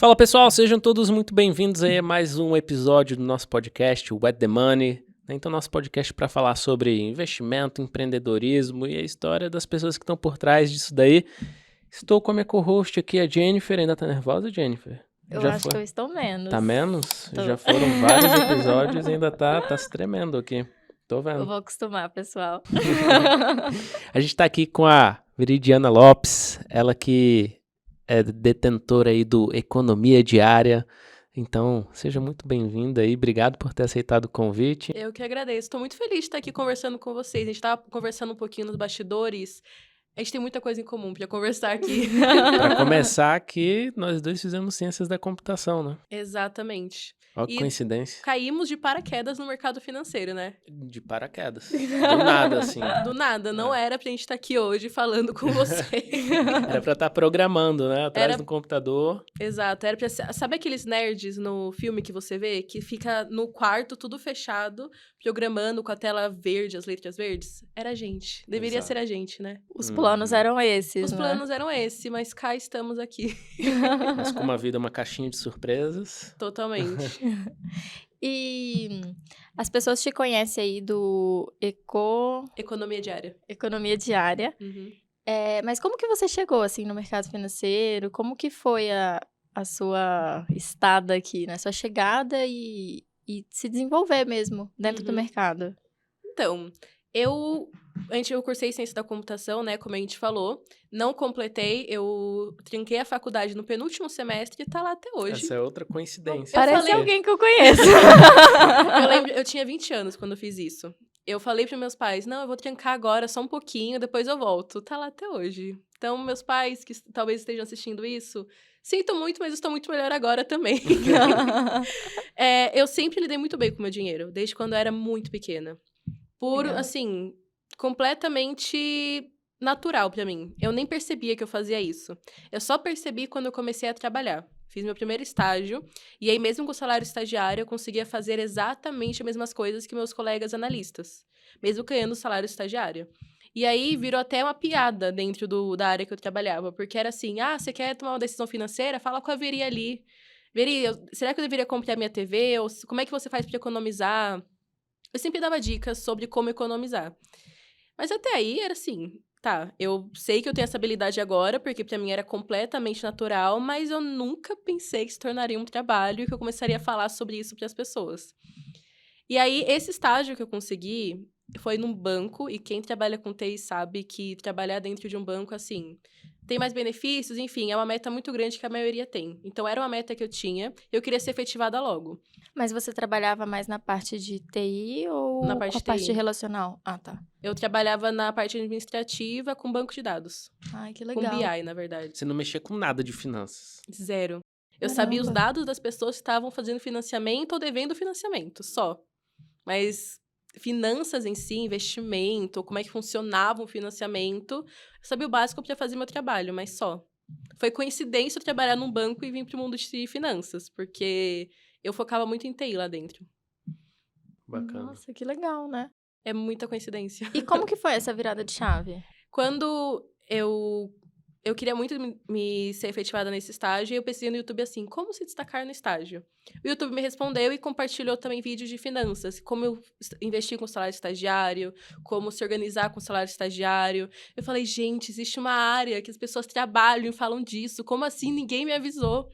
Fala pessoal, sejam todos muito bem-vindos aí a mais um episódio do nosso podcast, o What the Money. Então, nosso podcast para falar sobre investimento, empreendedorismo e a história das pessoas que estão por trás disso daí. Estou com a minha co-host aqui, a Jennifer. Ainda tá nervosa, Jennifer? Eu acho que eu estou menos. Tá menos? Tô. Já foram vários episódios e ainda tá se tremendo aqui. Tô vendo. Eu vou acostumar, pessoal. A gente tá aqui com a Viridiana Lopes, ela que é detentora aí do Economia Diária. Então, seja muito bem-vinda aí. Obrigado por ter aceitado o convite. Eu que agradeço. Estou muito feliz de estar aqui conversando com vocês. A gente estava conversando um pouquinho nos bastidores. A gente tem muita coisa em comum para conversar aqui. Para começar aqui, nós dois fizemos ciências da computação, né? Exatamente. Olha que coincidência. Caímos de paraquedas no mercado financeiro, né? De paraquedas. Do nada, assim. Do nada. Não era pra gente estar aqui hoje falando com você. Era pra estar programando, né? Atrás do computador. Exato. Era pra ser... Sabe aqueles nerds no filme que você vê? Que fica no quarto, tudo fechado, programando com a tela verde, as letras verdes? Era a gente. Deveria ser a gente, né? Os planos eram esses, Os planos eram esses, mas cá estamos aqui. Mas como a vida é uma caixinha de surpresas. Totalmente. E as pessoas te conhecem aí do Economia Diária. Economia Diária. Uhum. Mas como que você chegou, assim, no mercado financeiro? Como que foi a sua estada aqui, né? Sua chegada e se desenvolver mesmo dentro do mercado? Então, eu cursei ciência da computação, né, como a gente falou. Não completei, eu trinquei a faculdade no penúltimo semestre e tá lá até hoje. Essa é outra coincidência. Parece alguém que eu conheço. Eu lembro, eu tinha 20 anos quando eu fiz isso. Eu falei para meus pais, não, eu vou trancar agora só um pouquinho, depois eu volto. Tá lá até hoje. Então, meus pais que talvez estejam assistindo isso, sinto muito, mas estou muito melhor agora também. Eu sempre lidei muito bem com o meu dinheiro, desde quando eu era muito pequena. Legal. Assim, completamente natural pra mim. Eu nem percebia que eu fazia isso. Eu só percebi quando eu comecei a trabalhar. Fiz meu primeiro estágio, e aí mesmo com o salário estagiário, eu conseguia fazer exatamente as mesmas coisas que meus colegas analistas, mesmo ganhando o salário estagiário. E aí virou até uma piada dentro da área que eu trabalhava, porque era assim, você quer tomar uma decisão financeira? Fala com a Veri ali. Veri, será que eu deveria comprar minha TV? Ou como é que você faz pra economizar? Eu sempre dava dicas sobre como economizar. Mas até aí era assim, tá, eu sei que eu tenho essa habilidade agora, porque pra mim era completamente natural, mas eu nunca pensei que se tornaria um trabalho e que eu começaria a falar sobre isso para as pessoas. E aí, esse estágio que eu consegui foi num banco, e quem trabalha com TI sabe que trabalhar dentro de um banco, assim, tem mais benefícios, enfim, é uma meta muito grande que a maioria tem. Então, era uma meta que eu tinha, e eu queria ser efetivada logo. Mas você trabalhava mais na parte de TI ou Na parte com a de parte TI. relacional? Ah, tá. Eu trabalhava na parte administrativa com banco de dados. Ai, que Com legal. BI, na verdade. Você não mexia com nada de finanças. Zero. Eu Caramba. sabia os dados das pessoas que estavam fazendo financiamento ou devendo financiamento, só. Mas finanças em si, investimento, como é que funcionava o financiamento, eu sabia o básico para fazer meu trabalho, mas só. Foi coincidência eu trabalhar num banco e vir pro mundo de finanças, porque eu focava muito em TI lá dentro. Bacana. Nossa, que legal, né? É muita coincidência. E como que foi essa virada de chave? Quando eu queria muito me ser efetivada nesse estágio, e eu pesquisei no YouTube assim, como se destacar no estágio? O YouTube me respondeu e compartilhou também vídeos de finanças, como eu investir com salário estagiário, como se organizar com salário estagiário. Eu falei, gente, existe uma área que as pessoas trabalham e falam disso, como assim? Ninguém me avisou.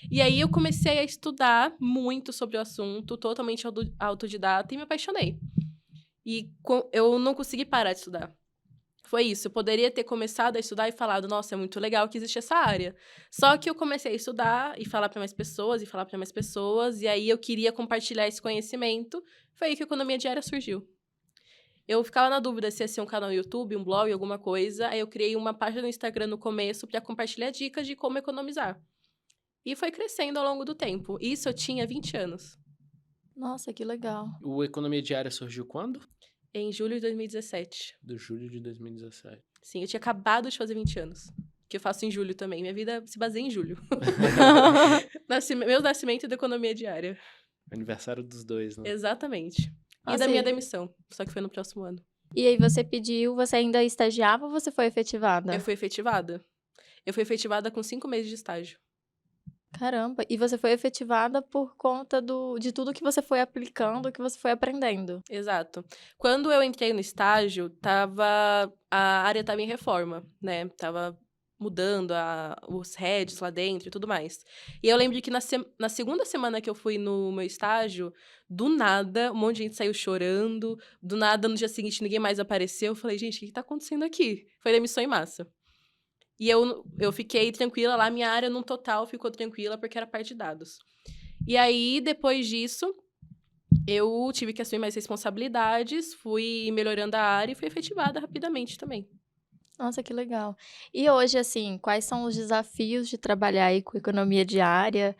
E aí eu comecei a estudar muito sobre o assunto, totalmente autodidata, e me apaixonei. E eu não consegui parar de estudar. Foi isso, eu poderia ter começado a estudar e falado, nossa, é muito legal que existe essa área. Só que eu comecei a estudar e falar para mais pessoas, e aí eu queria compartilhar esse conhecimento. Foi aí que a Economia Diária surgiu. Eu ficava na dúvida se ia ser um canal no YouTube, um blog, alguma coisa. Aí eu criei uma página no Instagram no começo para compartilhar dicas de como economizar. E foi crescendo ao longo do tempo. Isso eu tinha 20 anos. Nossa, que legal. O Economia Diária surgiu quando? Em julho de 2017. Do julho de 2017. Sim, eu tinha acabado de fazer 20 anos. Que eu faço em julho também. Minha vida se baseia em julho. Meu nascimento da Economia Diária. Aniversário dos dois, né? Exatamente. E Ah, da sim. minha demissão. Só que foi no próximo ano. E aí você ainda estagiava ou você foi efetivada? Eu fui efetivada. Eu fui efetivada com 5 meses de estágio. Caramba, e você foi efetivada por conta de tudo que você foi aplicando, que você foi aprendendo. Exato. Quando eu entrei no estágio, a área estava em reforma, né? Tava mudando os heads lá dentro e tudo mais. E eu lembro que na segunda semana que eu fui no meu estágio, do nada, um monte de gente saiu chorando, do nada, no dia seguinte, ninguém mais apareceu. Eu falei, gente, o que tá acontecendo aqui? Foi demissão em massa. E eu fiquei tranquila lá, minha área, no total, ficou tranquila, porque era parte de dados. E aí, depois disso, eu tive que assumir mais responsabilidades, fui melhorando a área e fui efetivada rapidamente também. Nossa, que legal. E hoje, assim, quais são os desafios de trabalhar aí com economia diária?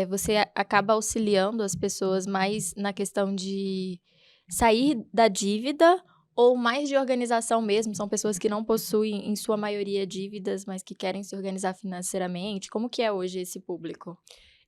Você acaba auxiliando as pessoas mais na questão de sair da dívida ou mais de organização mesmo? São pessoas que não possuem, em sua maioria, dívidas, mas que querem se organizar financeiramente? Como que é hoje esse público?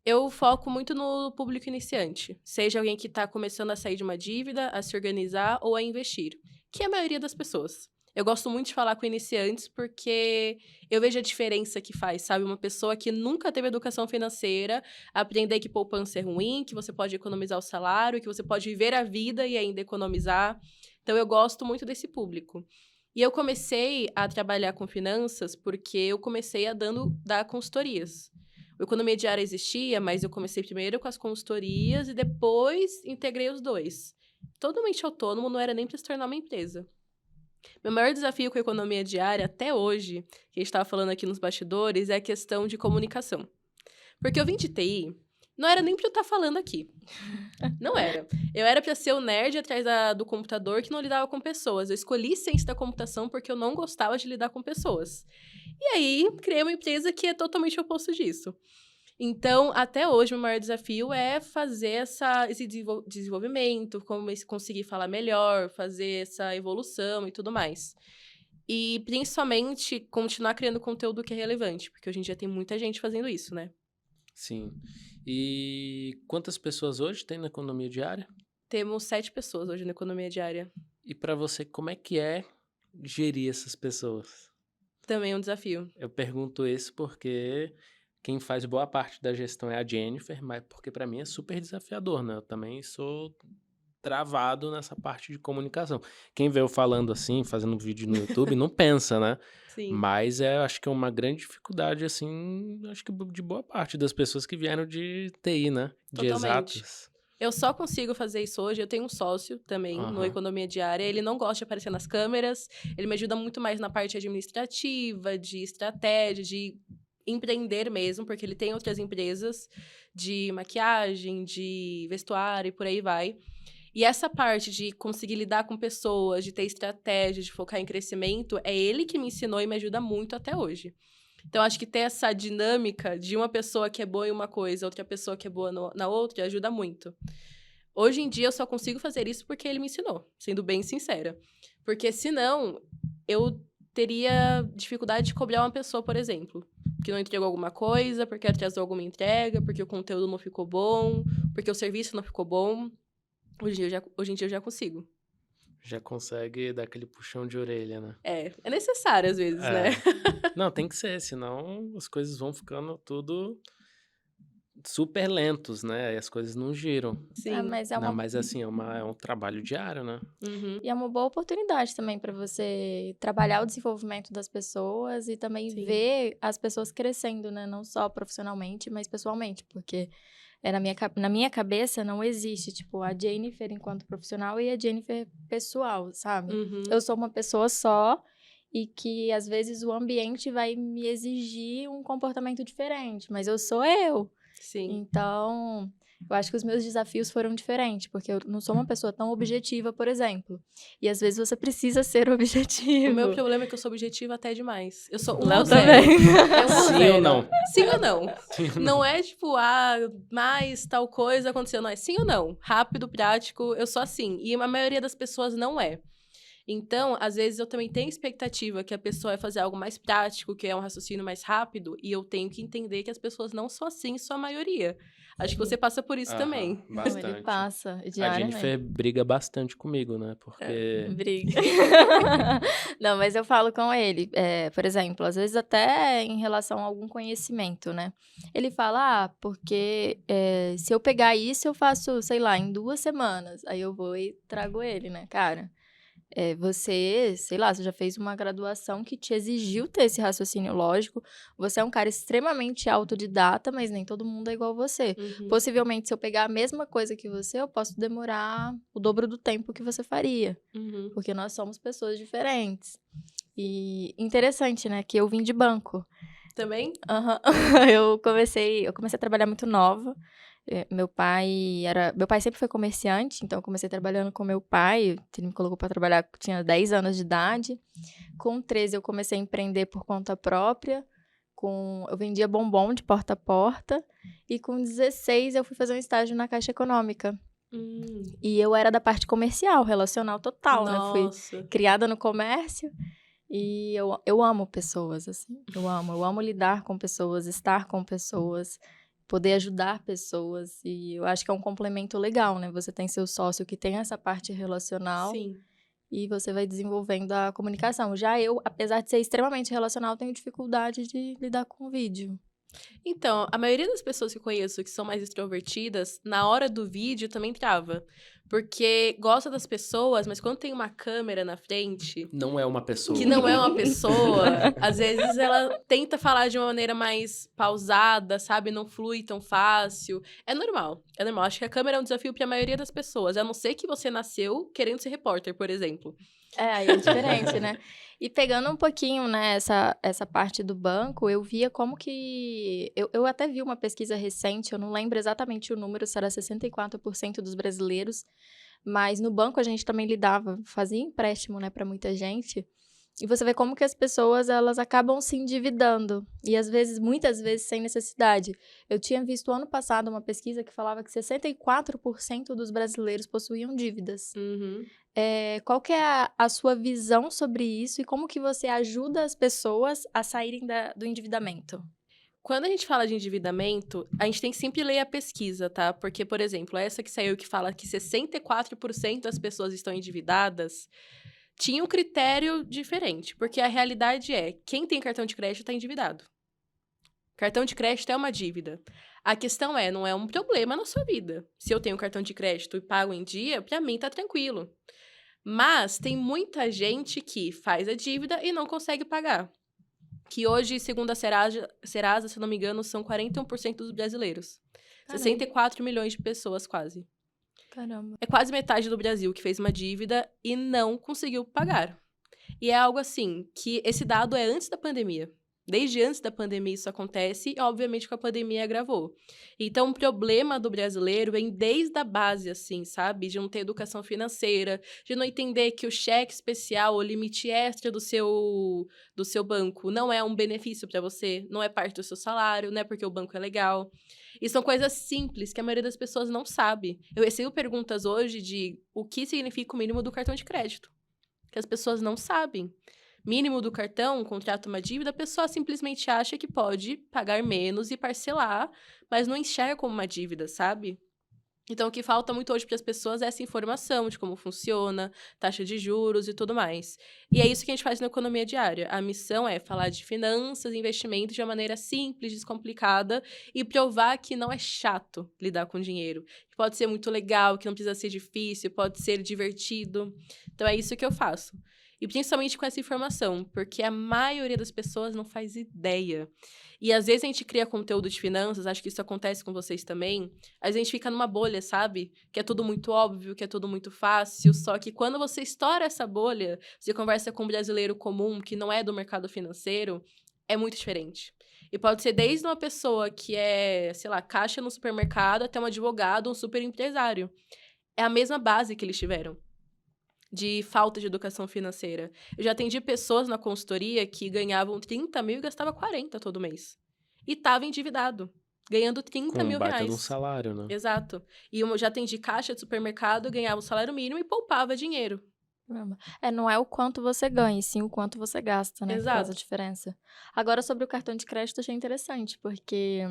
Eu foco muito no público iniciante, seja alguém que está começando a sair de uma dívida, a se organizar ou a investir, que é a maioria das pessoas. Eu gosto muito de falar com iniciantes porque eu vejo a diferença que faz, sabe? Uma pessoa que nunca teve educação financeira, aprender que poupança é ruim, que você pode economizar o salário, que você pode viver a vida e ainda economizar. Então, eu gosto muito desse público. E eu comecei a trabalhar com finanças porque eu comecei a dar consultorias. O Economia Diária existia, mas eu comecei primeiro com as consultorias e depois integrei os dois. Totalmente autônomo, não era nem para se tornar uma empresa. Meu maior desafio com a economia diária até hoje, que a gente estava falando aqui nos bastidores, é a questão de comunicação. Porque eu vim de TI, não era nem para eu estar falando aqui. Não era. Eu era para ser o nerd atrás do computador que não lidava com pessoas. Eu escolhi ciência da computação porque eu não gostava de lidar com pessoas. E aí, criei uma empresa que é totalmente o oposto disso. Então, até hoje, o meu maior desafio é fazer esse desenvolvimento, conseguir falar melhor, fazer essa evolução e tudo mais. E, principalmente, continuar criando conteúdo que é relevante, porque hoje em dia tem muita gente fazendo isso, né? Sim. E quantas pessoas hoje tem na economia diária? Temos 7 pessoas hoje na economia diária. E para você, como é que é gerir essas pessoas? Também é um desafio. Eu pergunto isso porque quem faz boa parte da gestão é a Jennifer, mas porque para mim é super desafiador, né? Eu também sou travado nessa parte de comunicação. Quem vê eu falando assim, fazendo vídeo no YouTube, não pensa, né? Sim. Mas acho que é uma grande dificuldade, assim, acho que de boa parte das pessoas que vieram de TI, né? De Totalmente. exatas. Eu só consigo fazer isso hoje. Eu tenho um sócio também no Economia Diária. Ele não gosta de aparecer nas câmeras. Ele me ajuda muito mais na parte administrativa, de estratégia, de empreender mesmo, porque ele tem outras empresas de maquiagem, de vestuário e por aí vai. E essa parte de conseguir lidar com pessoas, de ter estratégia, de focar em crescimento, é ele que me ensinou e me ajuda muito até hoje. Então, acho que ter essa dinâmica de uma pessoa que é boa em uma coisa, outra pessoa que é boa na outra, ajuda muito. Hoje em dia, eu só consigo fazer isso porque ele me ensinou, sendo bem sincera. Porque, senão, eu teria dificuldade de cobrar uma pessoa, por exemplo, que não entregou alguma coisa, porque atrasou alguma entrega, porque o conteúdo não ficou bom, porque o serviço não ficou bom. Hoje em dia eu já consigo. Já consegue dar aquele puxão de orelha, né? É necessário às vezes, né? Não, tem que ser, senão as coisas vão ficando tudo super lentos, né? E as coisas não giram. Sim. Mas Não, mas assim, é um trabalho diário, né? Uhum. E é uma boa oportunidade também para você trabalhar o desenvolvimento das pessoas e também ver as pessoas crescendo, né? Não só profissionalmente, mas pessoalmente, porque na minha cabeça não existe, tipo, a Jennifer enquanto profissional e a Jennifer pessoal, sabe? Uhum. Eu sou uma pessoa só e que às vezes o ambiente vai me exigir um comportamento diferente, mas eu sou eu. Sim. Então, eu acho que os meus desafios foram diferentes, porque eu não sou uma pessoa tão objetiva, por exemplo. E às vezes você precisa ser objetivo. O meu problema é que eu sou objetiva até demais. Eu sou Léo 1 ou 0. também. É 1 ou Sim 0. ou não? Sim ou não? Não é tipo, mais tal coisa aconteceu. Não, é sim ou não. Rápido, prático, eu sou assim. E a maioria das pessoas não é. Então, às vezes, eu também tenho expectativa que a pessoa vai fazer algo mais prático, que é um raciocínio mais rápido, e eu tenho que entender que as pessoas não são assim, em sua maioria. Acho que você passa por isso também. Não, Bastante. ele passa A diariamente. Jennifer briga bastante comigo, né? Porque... Briga. Não, mas eu falo com ele, por exemplo, às vezes até em relação a algum conhecimento, né? Ele fala, porque se eu pegar isso, eu faço, sei lá, em 2 semanas. Aí eu vou e trago ele, né? Cara, você, sei lá, você já fez uma graduação que te exigiu ter esse raciocínio lógico. Você é um cara extremamente autodidata, mas nem todo mundo é igual você. Uhum. Possivelmente, se eu pegar a mesma coisa que você, eu posso demorar o dobro do tempo que você faria. Uhum. Porque nós somos pessoas diferentes. E interessante, né? Que eu vim de banco. Também? Aham. Eu comecei a trabalhar muito nova. Meu pai sempre foi comerciante, então eu comecei trabalhando com meu pai. Ele me colocou para trabalhar, eu tinha 10 anos de idade. Com 13 eu comecei a empreender por conta própria. Eu vendia bombom de porta a porta. E com 16 eu fui fazer um estágio na Caixa Econômica. E eu era da parte comercial, relacional total, né? Fui criada no comércio. E eu amo pessoas, assim. Eu amo lidar com pessoas, estar com pessoas, poder ajudar pessoas. E eu acho que é um complemento legal, né? Você tem seu sócio que tem essa parte relacional. Sim. E você vai desenvolvendo a comunicação. Já eu, apesar de ser extremamente relacional, tenho dificuldade de lidar com vídeo. Então, a maioria das pessoas que eu conheço que são mais extrovertidas, na hora do vídeo também trava. Porque gosta das pessoas, mas quando tem uma câmera na frente, Não é uma pessoa. que não é uma pessoa, às vezes ela tenta falar de uma maneira mais pausada, sabe? Não flui tão fácil. É normal. Acho que a câmera é um desafio para a maioria das pessoas, a não ser que você nasceu querendo ser repórter, por exemplo. Aí é diferente, né? E pegando um pouquinho, né, essa parte do banco, eu via como que... Eu até vi uma pesquisa recente, eu não lembro exatamente o número, se era 64% dos brasileiros, mas no banco a gente também fazia empréstimo, né, para muita gente. E você vê como que as pessoas, elas acabam se endividando. E muitas vezes, sem necessidade. Eu tinha visto ano passado uma pesquisa que falava que 64% dos brasileiros possuíam dívidas. Uhum. Qual que é a sua visão sobre isso e como que você ajuda as pessoas a saírem do endividamento? Quando a gente fala de endividamento, a gente tem que sempre ler a pesquisa, tá? Porque, por exemplo, essa que saiu que fala que 64% das pessoas estão endividadas, tinha um critério diferente. Porque a realidade é, quem tem cartão de crédito está endividado. Cartão de crédito é uma dívida. A questão não é um problema na sua vida. Se eu tenho cartão de crédito e pago em dia, pra mim tá tranquilo. Mas tem muita gente que faz a dívida e não consegue pagar. Que hoje, segundo a Serasa, se não me engano, são 41% dos brasileiros. Caramba. 64 milhões de pessoas, quase. Caramba. É quase metade do Brasil que fez uma dívida e não conseguiu pagar. E é algo assim, que esse dado é antes da pandemia. Desde antes da pandemia isso acontece e, obviamente, com a pandemia agravou. Então, o problema do brasileiro vem desde a base, assim, sabe? De não ter educação financeira, de não entender que o cheque especial, o limite extra do seu banco não é um benefício para você, não é parte do seu salário, não é porque o banco é legal. E são coisas simples que a maioria das pessoas não sabe. Eu recebo perguntas hoje de o que significa o mínimo do cartão de crédito, que as pessoas não sabem. Mínimo do cartão, contrata uma dívida, a pessoa simplesmente acha que pode pagar menos e parcelar, mas não enxerga como uma dívida, sabe? Então, o que falta muito hoje para as pessoas é essa informação de como funciona, taxa de juros e tudo mais. E é isso que a gente faz na Economia Diária. A missão é falar de finanças, investimentos de uma maneira simples, descomplicada e provar que não é chato lidar com dinheiro. Que pode ser muito legal, que não precisa ser difícil, pode ser divertido. Então, é isso que eu faço. E principalmente com essa informação, porque a maioria das pessoas não faz ideia. E às vezes a gente cria conteúdo de finanças, acho que isso acontece com vocês também, às vezes a gente fica numa bolha, sabe? Que é tudo muito óbvio, que é tudo muito fácil, só que quando você estoura essa bolha, você conversa com um brasileiro comum que não é do mercado financeiro, é muito diferente. E pode ser desde uma pessoa que é, sei lá, caixa no supermercado, até um advogado, um super empresário. É a mesma base que eles tiveram de falta de educação financeira. Eu já atendi pessoas na consultoria que ganhavam 30 mil e gastavam 40 todo mês. E estava endividado, ganhando 30 mil baita reais. de um salário, né? Exato. E eu já atendi caixa de supermercado, ganhava o salário mínimo e poupava dinheiro. Caramba. Não é o quanto você ganha, e sim o quanto você gasta, né? Que faz a Exato. diferença. Agora, sobre o cartão de crédito, achei interessante, porque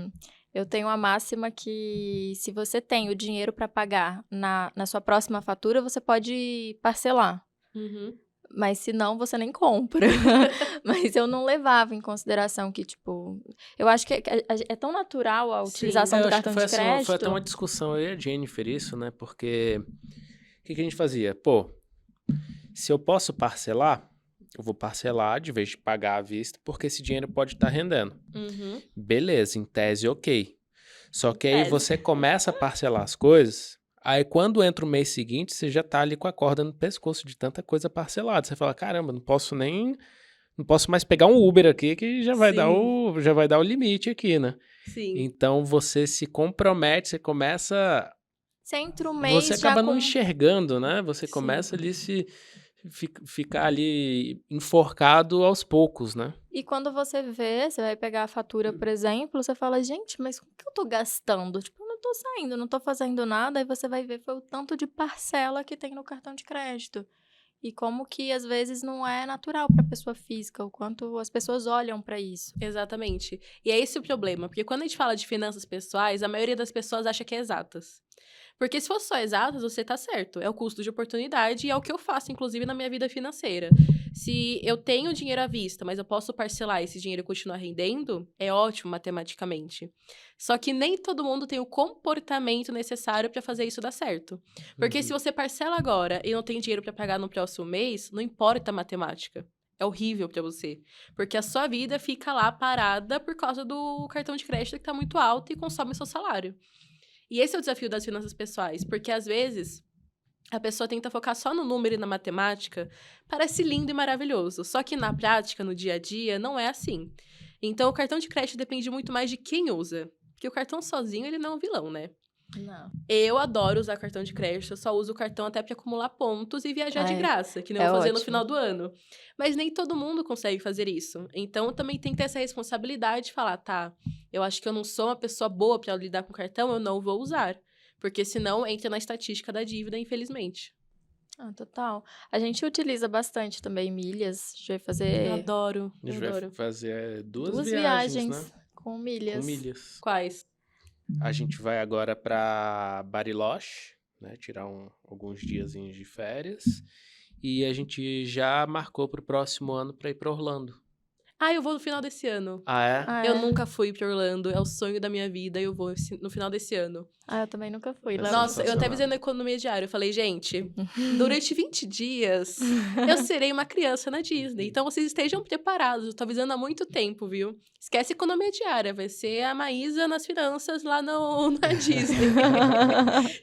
eu tenho a máxima que se você tem o dinheiro para pagar na sua próxima fatura, você pode parcelar. Uhum. Mas se não, você nem compra. Mas eu não levava em consideração que, tipo... Eu acho que é tão natural a Sim. utilização Eu do acho que cartão foi, de assim, foi até uma crédito. discussão, eu e a Jennifer, isso, né? Porque o que a gente fazia? Pô, se eu posso parcelar, eu vou parcelar de vez de pagar à vista, porque esse dinheiro pode estar rendendo. Uhum. Beleza, em tese, ok. Só que aí Tese. você começa a parcelar as coisas, aí quando entra o mês seguinte, você já tá ali com a corda no pescoço de tanta coisa parcelada. Você fala, caramba, não posso mais pegar um Uber aqui que já vai dar Sim. já vai dar o limite aqui, né? Sim. Então você se compromete, você começa, Você entra um você mês já acaba não com... enxergando, né? Você Sim. começa ali ficar ali enforcado aos poucos, né? E quando você vê, você vai pegar a fatura, por exemplo, você fala, gente, mas como que eu tô gastando? Tipo, eu não tô saindo, não tô fazendo nada. Aí você vai ver foi o tanto de parcela que tem no cartão de crédito. E como que, às vezes, não é natural pra pessoa física, o quanto as pessoas olham pra isso. Exatamente. E é esse o problema, porque quando a gente fala de finanças pessoais, a maioria das pessoas acha que é exatas. Porque se fosse só exatas, você tá certo. É o custo de oportunidade e é o que eu faço, inclusive, na minha vida financeira. Se eu tenho dinheiro à vista, mas eu posso parcelar e esse dinheiro continuar rendendo, é ótimo matematicamente. Só que nem todo mundo tem o comportamento necessário para fazer isso dar certo. Porque se você parcela agora e não tem dinheiro para pagar no próximo mês, não importa a matemática. É horrível para você. Porque a sua vida fica lá parada por causa do cartão de crédito que tá muito alto e consome o seu salário. E esse é o desafio das finanças pessoais, porque às vezes a pessoa tenta focar só no número e na matemática, parece lindo e maravilhoso, só que na prática, no dia a dia, não é assim. Então, o cartão de crédito depende muito mais de quem usa, porque o cartão sozinho, ele não é um vilão, né? Não. Eu adoro usar cartão de crédito, eu só uso o cartão até para acumular pontos e viajar de graça, que nem eu vou fazer no final do ano. Mas nem todo mundo consegue fazer isso. Então, também tem que ter essa responsabilidade de falar, tá, eu acho que eu não sou uma pessoa boa para lidar com cartão, eu não vou usar. Porque senão entra na estatística da dívida, infelizmente. Total. A gente utiliza bastante também milhas. A gente vai Eu fazer adoro, A eu gente vai adoro. fazer duas 2 viagens, viagens né? com milhas. Com milhas. Quais? A gente vai agora para Bariloche, né? Tirar alguns diazinhos de férias. E a gente já marcou pro próximo ano para ir para Orlando. Ah, eu vou no final desse ano. Ah, é? Eu nunca fui pra Orlando, é o sonho da minha vida e eu vou no final desse ano. Eu também nunca fui. É Léo, Nossa, eu até sensacional. avisei na economia diária. Eu falei, gente, durante 20 dias eu serei uma criança na Disney. Então vocês estejam preparados. Eu tô avisando há muito tempo, viu? Esquece economia diária. Vai ser a Maísa nas finanças lá na Disney.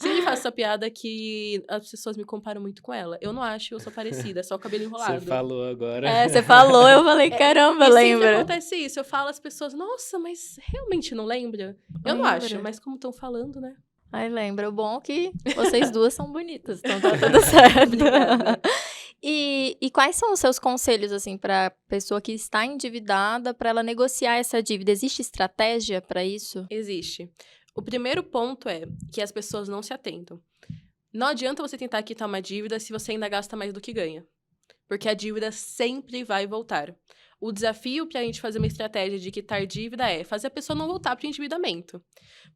Sempre faço essa piada que as pessoas me comparam muito com ela. Eu não acho que eu sou parecida, é só o cabelo enrolado. Você falou agora. Você falou, eu falei, caramba, E sempre lembra? acontece isso. Eu falo às pessoas, nossa, mas realmente não lembra? Eu não Lembra. acho, mas como estão falando, né? Ai, lembra. O bom é que vocês duas são bonitas, então tá tudo certo. Obrigada. E quais são os seus conselhos, assim, pra pessoa que está endividada, pra ela negociar essa dívida? Existe estratégia pra isso? Existe. O primeiro ponto é que as pessoas não se atentam. Não adianta você tentar quitar uma dívida se você ainda gasta mais do que ganha. Porque a dívida sempre vai voltar. O desafio para a gente fazer uma estratégia de quitar dívida é fazer a pessoa não voltar para o endividamento.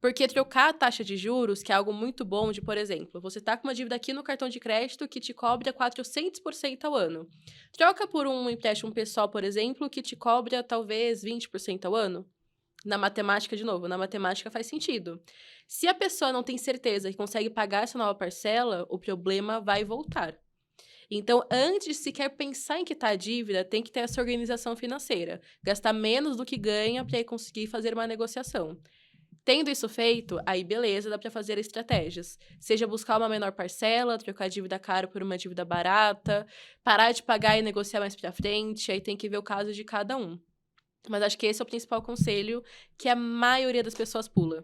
Porque trocar a taxa de juros, que é algo muito bom de, por exemplo, você está com uma dívida aqui no cartão de crédito que te cobra 400% ao ano. Troca por um empréstimo pessoal, por exemplo, que te cobra talvez 20% ao ano. Na matemática, de novo, na matemática faz sentido. Se a pessoa não tem certeza que consegue pagar essa nova parcela, o problema vai voltar. Então, antes de sequer pensar em quitar a dívida, tem que ter essa organização financeira. Gastar menos do que ganha para conseguir fazer uma negociação. Tendo isso feito, aí beleza, dá para fazer estratégias. Seja buscar uma menor parcela, trocar a dívida cara por uma dívida barata, parar de pagar e negociar mais para frente, aí tem que ver o caso de cada um. Mas acho que esse é o principal conselho que a maioria das pessoas pula.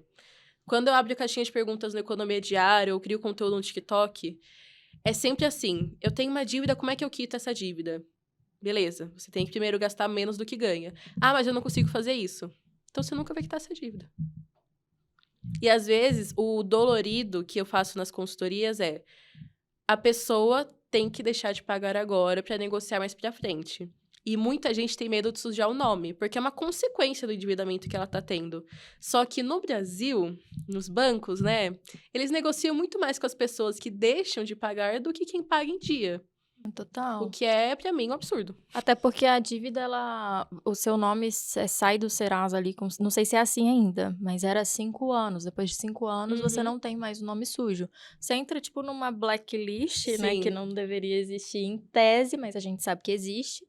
Quando eu abro caixinha de perguntas no Economia Diária ou crio conteúdo no TikTok, é sempre assim, eu tenho uma dívida, como é que eu quito essa dívida? Beleza, você tem que primeiro gastar menos do que ganha. Mas eu não consigo fazer isso. Então você nunca vai quitar essa dívida. E às vezes, o dolorido que eu faço nas consultorias é a pessoa tem que deixar de pagar agora para negociar mais para frente. E muita gente tem medo de sujar o nome, porque é uma consequência do endividamento que ela tá tendo. Só que no Brasil, nos bancos, né, eles negociam muito mais com as pessoas que deixam de pagar do que quem paga em dia. Total. O que é, pra mim, um absurdo. Até porque a dívida, o seu nome sai do Serasa ali, não sei se é assim ainda, mas era 5 anos. Depois de 5 anos, você Uhum. não tem mais o nome sujo. Você entra, tipo, numa blacklist, né, Sim. que não deveria existir em tese, mas a gente sabe que existe.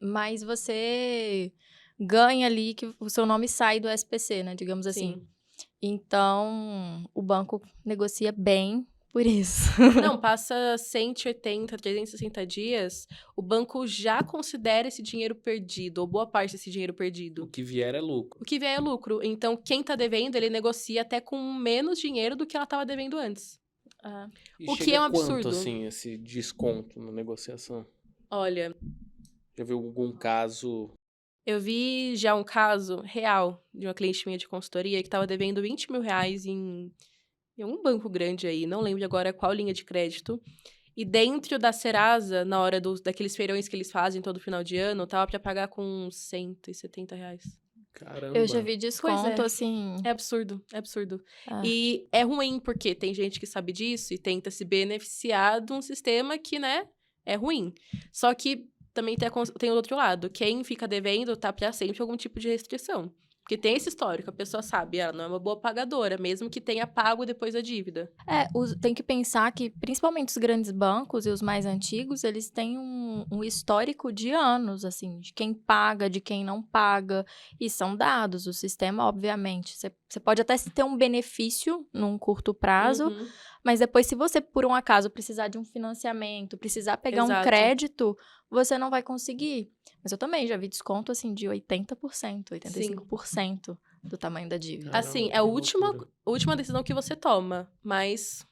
Mas você ganha ali que o seu nome sai do SPC, né, digamos assim. Sim. Então, o banco negocia bem por isso. Não, passa 180, 360 dias, o banco já considera esse dinheiro perdido, ou boa parte desse dinheiro O perdido. que vier é lucro. O que vier é lucro. Então, quem tá devendo, ele negocia até com menos dinheiro do que ela tava devendo antes. E O que chega é um quanto, absurdo. assim, esse desconto na negociação? Olha, Já viu algum caso? eu vi já um caso real de uma cliente minha de consultoria que tava devendo 20 mil reais em um banco grande aí, não lembro agora qual linha de crédito. E dentro da Serasa, na hora daqueles feirões que eles fazem todo final de ano, tava pra pagar com uns 170 reais. Caramba. Eu já vi desconto, é. assim. É absurdo, é absurdo. Ah. E é ruim, porque tem gente que sabe disso e tenta se beneficiar de um sistema que, né, é ruim. Só que também tem o outro lado. Quem fica devendo tá pra sempre algum tipo de restrição. Porque tem esse histórico, a pessoa sabe, ela não é uma boa pagadora, mesmo que tenha pago depois da dívida. Tem que pensar que, principalmente os grandes bancos e os mais antigos, eles têm um histórico de anos, assim, de quem paga, de quem não paga, e são dados. O sistema, obviamente, você pode até ter um benefício num curto prazo, Uhum. mas depois, se você, por um acaso, precisar de um financiamento, precisar pegar um Exato. crédito, você não vai conseguir. Mas eu também já vi desconto, assim, de 80%, 85% do tamanho da dívida. Caramba, Assim, que é a loucura. última decisão que você toma, mas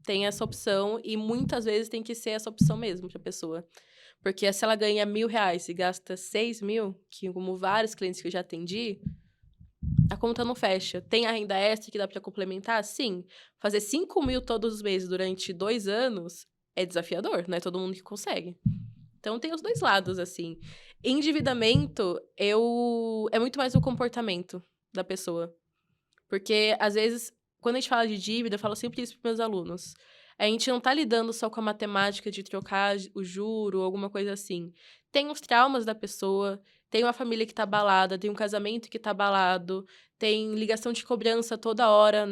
tem essa opção e muitas vezes tem que ser essa opção mesmo pra pessoa. Porque se ela ganha R$1.000 e gasta 6 mil, que como vários clientes que eu já atendi, a conta não fecha. Tem a renda extra que dá pra complementar? Sim. Fazer 5 mil todos os meses durante 2 anos é desafiador, não é todo mundo que consegue. Então tem os dois lados, assim. Endividamento, é muito mais o comportamento da pessoa. Porque, às vezes, quando a gente fala de dívida, eu falo sempre isso para meus alunos. A gente não tá lidando só com a matemática de trocar o juro ou alguma coisa assim. Tem os traumas da pessoa, tem uma família que tá abalada, tem um casamento que tá abalado, tem ligação de cobrança toda hora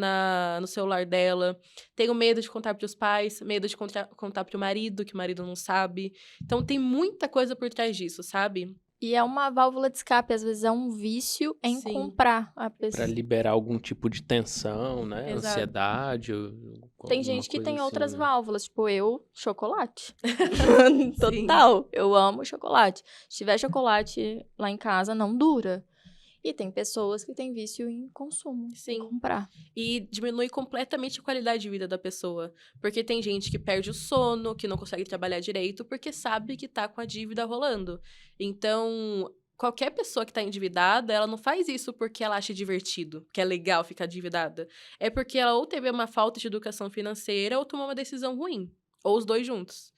no celular dela, tem o medo de contar pros pais, medo de contar pro marido, que o marido não sabe. Então, tem muita coisa por trás disso, sabe? E é uma válvula de escape, às vezes é um vício em Sim. comprar a Pra pessoa. liberar algum tipo de tensão, né? Exato. Ansiedade. Tem alguma gente que coisa tem assim, outras né? válvulas, tipo chocolate. Sim. Total, eu amo chocolate. Se tiver chocolate lá em casa, não dura. E tem pessoas que têm vício em consumo, em Sim. comprar. E diminui completamente a qualidade de vida da pessoa. Porque tem gente que perde o sono, que não consegue trabalhar direito, porque sabe que tá com a dívida rolando. Então, qualquer pessoa que tá endividada, ela não faz isso porque ela acha divertido, que é legal ficar endividada. É porque ela ou teve uma falta de educação financeira ou tomou uma decisão ruim. Ou os dois juntos.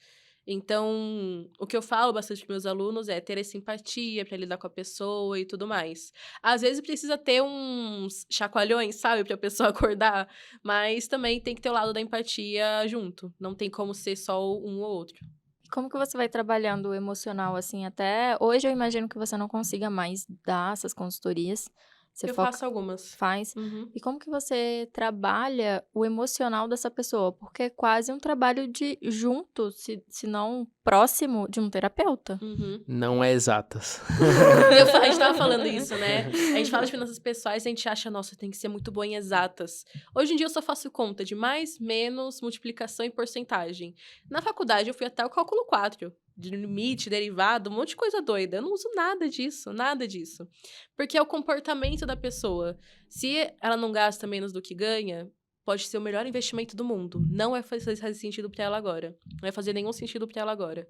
Então, o que eu falo bastante para meus alunos é ter essa empatia para lidar com a pessoa e tudo mais. Às vezes precisa ter uns chacoalhões, sabe, para a pessoa acordar, mas também tem que ter o lado da empatia junto. Não tem como ser só um ou outro. E como que você vai trabalhando o emocional, assim, até... Hoje eu imagino que você não consiga mais dar essas consultorias. Você Eu faço algumas. faz. Uhum. E como que você trabalha o emocional dessa pessoa? Porque é quase um trabalho de junto, se não próximo, de um terapeuta. Uhum. Não é exatas. A gente tava falando isso, né? A gente fala de finanças pessoais e a gente acha, nossa, tem que ser muito boa em exatas. Hoje em dia eu só faço conta de mais, menos, multiplicação e porcentagem. Na faculdade eu fui até o cálculo 4. De limite, derivado, um monte de coisa doida. Eu não uso nada disso, nada disso. Porque é o comportamento da pessoa. Se ela não gasta menos do que ganha, pode ser o melhor investimento do mundo. Não vai fazer sentido pra ela agora. Não vai fazer nenhum sentido pra ela agora.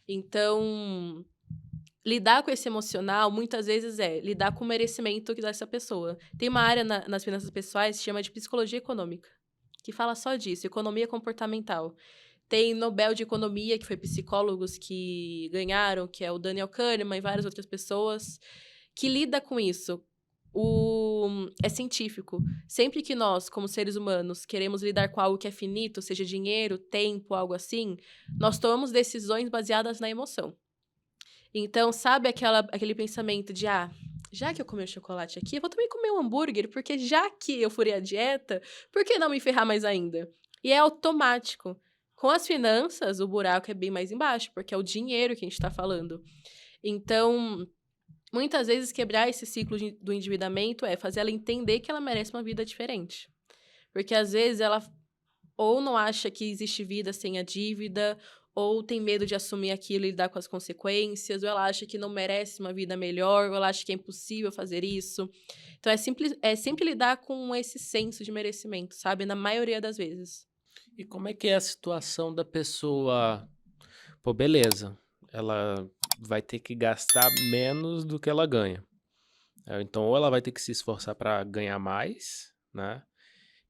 Então, lidar com esse emocional, muitas vezes, é lidar com o merecimento que dá essa pessoa. Tem uma área nas finanças pessoais que se chama de psicologia econômica, que fala só disso, economia comportamental. Tem Nobel de Economia, que foi psicólogos que ganharam, que é o Daniel Kahneman e várias outras pessoas, que lida com isso. É científico. Sempre que nós, como seres humanos, queremos lidar com algo que é finito, seja dinheiro, tempo, algo assim, nós tomamos decisões baseadas na emoção. Então, sabe aquele pensamento de, já que eu comi o chocolate aqui, eu vou também comer um hambúrguer, porque já que eu furei a dieta, por que não me ferrar mais ainda? E é automático. Com as finanças, o buraco é bem mais embaixo, porque é o dinheiro que a gente está falando. Então, muitas vezes, quebrar esse ciclo do endividamento é fazer ela entender que ela merece uma vida diferente. Porque, às vezes, ela ou não acha que existe vida sem a dívida, ou tem medo de assumir aquilo e lidar com as consequências, ou ela acha que não merece uma vida melhor, ou ela acha que é impossível fazer isso. Então, é sempre lidar com esse senso de merecimento, sabe? Na maioria das vezes. E como é que é a situação da pessoa? Pô, beleza, ela vai ter que gastar menos do que ela ganha. Então, ou ela vai ter que se esforçar para ganhar mais, né?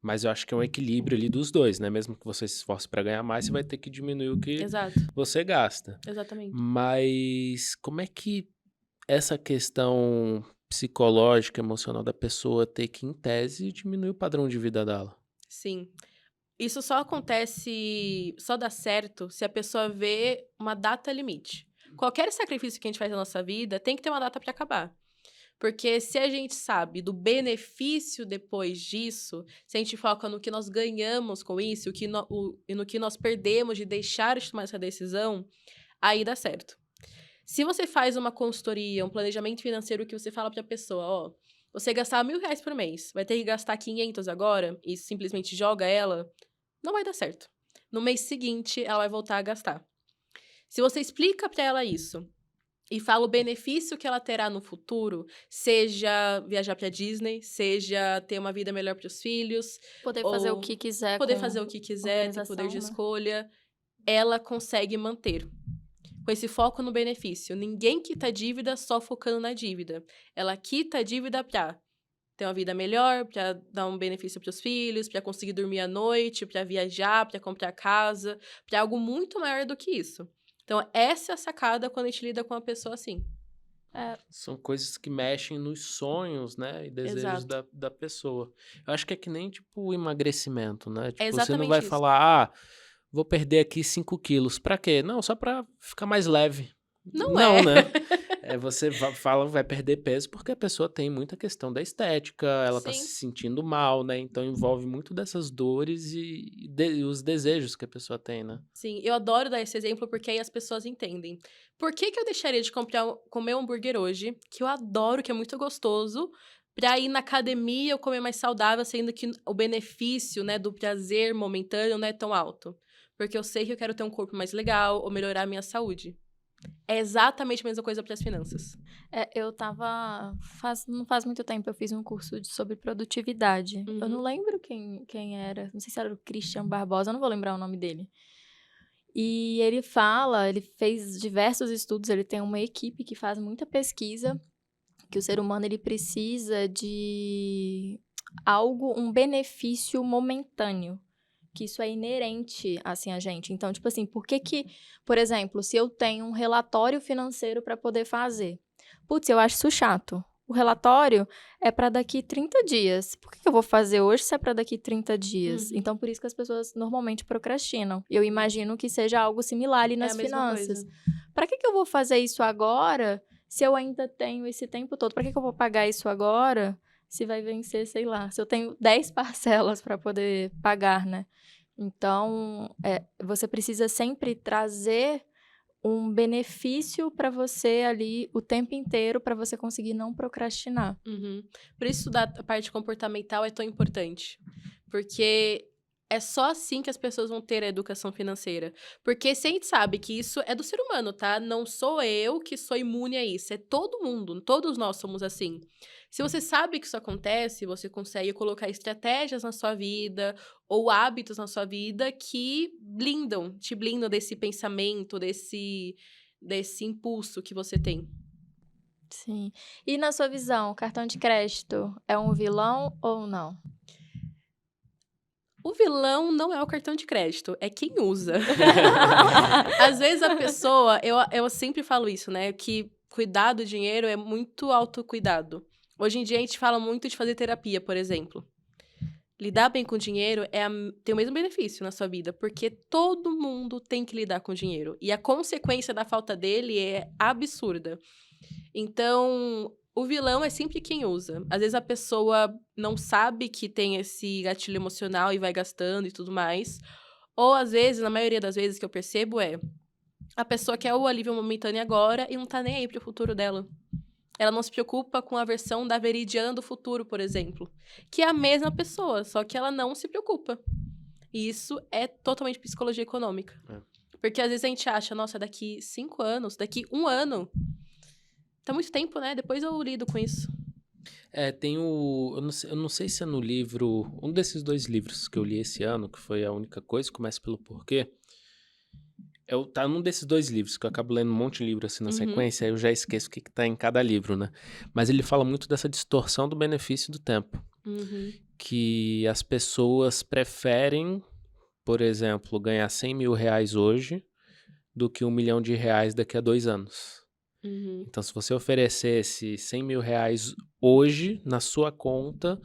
Mas eu acho que é um equilíbrio ali dos dois, né? Mesmo que você se esforce para ganhar mais, você vai ter que diminuir o que Exato, você gasta. exatamente. Mas como é que essa questão psicológica, emocional da pessoa ter que, em tese, diminuir o padrão de vida dela? Sim. Isso só dá certo se a pessoa vê uma data limite. Qualquer sacrifício que a gente faz na nossa vida tem que ter uma data para acabar. Porque se a gente sabe do benefício depois disso, se a gente foca no que nós ganhamos com isso e no que nós perdemos de deixar de tomar essa decisão, aí dá certo. Se você faz uma consultoria, um planejamento financeiro que você fala para a pessoa, você gastar R$1.000 por mês, vai ter que gastar 500 agora e simplesmente joga ela, não vai dar certo. No mês seguinte, ela vai voltar a gastar. Se você explica para ela isso e fala o benefício que ela terá no futuro, seja viajar para Disney, seja ter uma vida melhor para os filhos, Poder fazer o que quiser poder com fazer o que quiser, ter poder de organização, né? escolha, ela consegue manter. Com esse foco no benefício. Ninguém quita a dívida só focando na dívida. Ela quita a dívida para ter uma vida melhor, para dar um benefício para os filhos, para conseguir dormir à noite, para viajar, para comprar casa, para algo muito maior do que isso. Então, essa é a sacada quando a gente lida com uma pessoa assim. São coisas que mexem nos sonhos, né? E desejos Exato. da pessoa. Eu acho que é que nem, tipo, o emagrecimento, né? Tipo, É você não exatamente vai isso. falar, vou perder aqui 5 quilos. Pra quê? Não, só pra ficar mais leve. Não é. Né? Você vai perder peso porque a pessoa tem muita questão da estética, ela tá Sim. se sentindo mal, né? Então envolve muito dessas dores e os desejos que a pessoa tem, né? Sim, eu adoro dar esse exemplo porque aí as pessoas entendem. Por que eu deixaria de comer um hambúrguer hoje, que eu adoro, que é muito gostoso, pra ir na academia ou comer mais saudável, sendo que o benefício, né, do prazer momentâneo não é tão alto? Porque eu sei que eu quero ter um corpo mais legal ou melhorar a minha saúde. É exatamente a mesma coisa para as finanças. Eu tava. Não faz muito tempo eu fiz um curso sobre produtividade. Uhum. Eu não lembro quem era. Não sei se era o Christian Barbosa, eu não vou lembrar o nome dele. E ele fez diversos estudos, ele tem uma equipe que faz muita pesquisa, que o ser humano ele precisa de um benefício momentâneo. Que isso é inerente, assim, a gente. Então, tipo assim, por exemplo, se eu tenho um relatório financeiro para poder fazer, putz, eu acho isso chato. O relatório é para daqui 30 dias. Por que eu vou fazer hoje se é para daqui 30 dias? Uhum. Então, por isso que as pessoas normalmente procrastinam. Eu imagino que seja algo similar ali nas É a mesma finanças. coisa. Para que eu vou fazer isso agora se eu ainda tenho esse tempo todo? Para que eu vou pagar isso agora se vai vencer, sei lá, se eu tenho 10 parcelas para poder pagar, né? Então, você precisa sempre trazer um benefício para você ali o tempo inteiro para você conseguir não procrastinar. Uhum. Por isso estudar a parte comportamental é tão importante. Porque é só assim que as pessoas vão ter a educação financeira. Porque se a gente sabe que isso é do ser humano, tá? Não sou eu que sou imune a isso. É todo mundo. Todos nós somos assim. Se você sabe que isso acontece, você consegue colocar estratégias na sua vida ou hábitos na sua vida que te blindam desse pensamento, desse impulso que você tem. Sim. E na sua visão, o cartão de crédito é um vilão ou não? O vilão não é o cartão de crédito, é quem usa. Às vezes a pessoa, eu sempre falo isso, né? Que cuidar do dinheiro é muito autocuidado. Hoje em dia a gente fala muito de fazer terapia, por exemplo. Lidar bem com o dinheiro tem o mesmo benefício na sua vida, porque todo mundo tem que lidar com o dinheiro. E a consequência da falta dele é absurda. Então, o vilão é sempre quem usa. Às vezes a pessoa não sabe que tem esse gatilho emocional e vai gastando e tudo mais. Ou às vezes, na maioria das vezes que eu percebo, a pessoa quer o alívio momentâneo agora e não tá nem aí pro futuro dela. Ela não se preocupa com a versão da Veridiana do futuro, por exemplo. Que é a mesma pessoa, só que ela não se preocupa. E isso é totalmente psicologia econômica. Porque às vezes a gente acha, nossa, daqui 5 anos, daqui 1 ano... Tá muito tempo, né? Depois eu lido com isso. Tem o... Eu não sei se é no livro... Um desses 2 livros que eu li esse ano, que foi A Única Coisa, Começa pelo Porquê. Tá num desses 2 livros, que eu acabo lendo um monte de livro assim na sequência, aí eu já esqueço o que tá em cada livro, né? Mas ele fala muito dessa distorção do benefício do tempo. Que as pessoas preferem, por exemplo, ganhar 100 mil reais hoje do que 1 milhão de reais daqui a 2 anos. Então, se você oferecesse 100 mil reais hoje na sua conta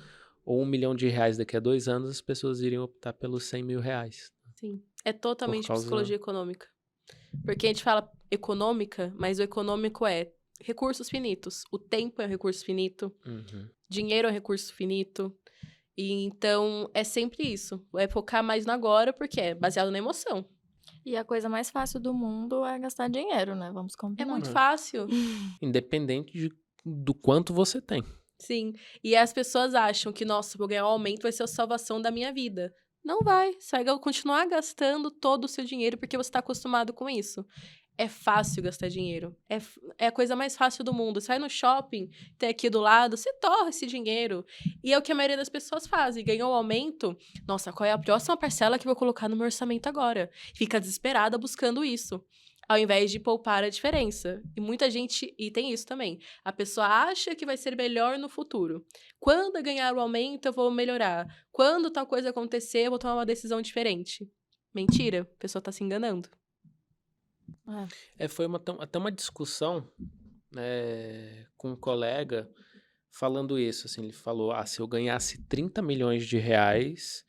ou 1 milhão de reais daqui a 2 anos, as pessoas iriam optar pelos 100 mil reais. Sim, é totalmente causa- psicologia econômica. Porque a gente fala econômica, mas o econômico é recursos finitos. O tempo é um recurso finito, dinheiro é um recurso finito. E então, é sempre isso. É focar mais no agora, porque é baseado na emoção. E a coisa mais fácil do mundo é gastar dinheiro, né? Vamos É combinar. muito fácil. Independente do quanto você tem. Sim. E as pessoas acham que, nossa, vou ganhar um aumento, vai ser a salvação da minha vida. Não vai. Você vai continuar gastando todo o seu dinheiro porque você está acostumado com isso. É fácil gastar dinheiro. É a coisa mais fácil do mundo. Você vai no shopping, tem aqui do lado, você torra esse dinheiro. E é o que a maioria das pessoas fazem. Ganhou um aumento, nossa, qual é a próxima parcela que eu vou colocar no meu orçamento agora? Fica desesperada buscando isso. Ao invés de poupar a diferença. E muita gente, e tem isso também, a pessoa acha que vai ser melhor no futuro. Quando eu ganhar o aumento, eu vou melhorar. Quando tal coisa acontecer, eu vou tomar uma decisão diferente. Mentira, a pessoa tá se enganando. Foi até uma discussão com um colega falando isso, assim, ele falou, se eu ganhasse 30 milhões de reais,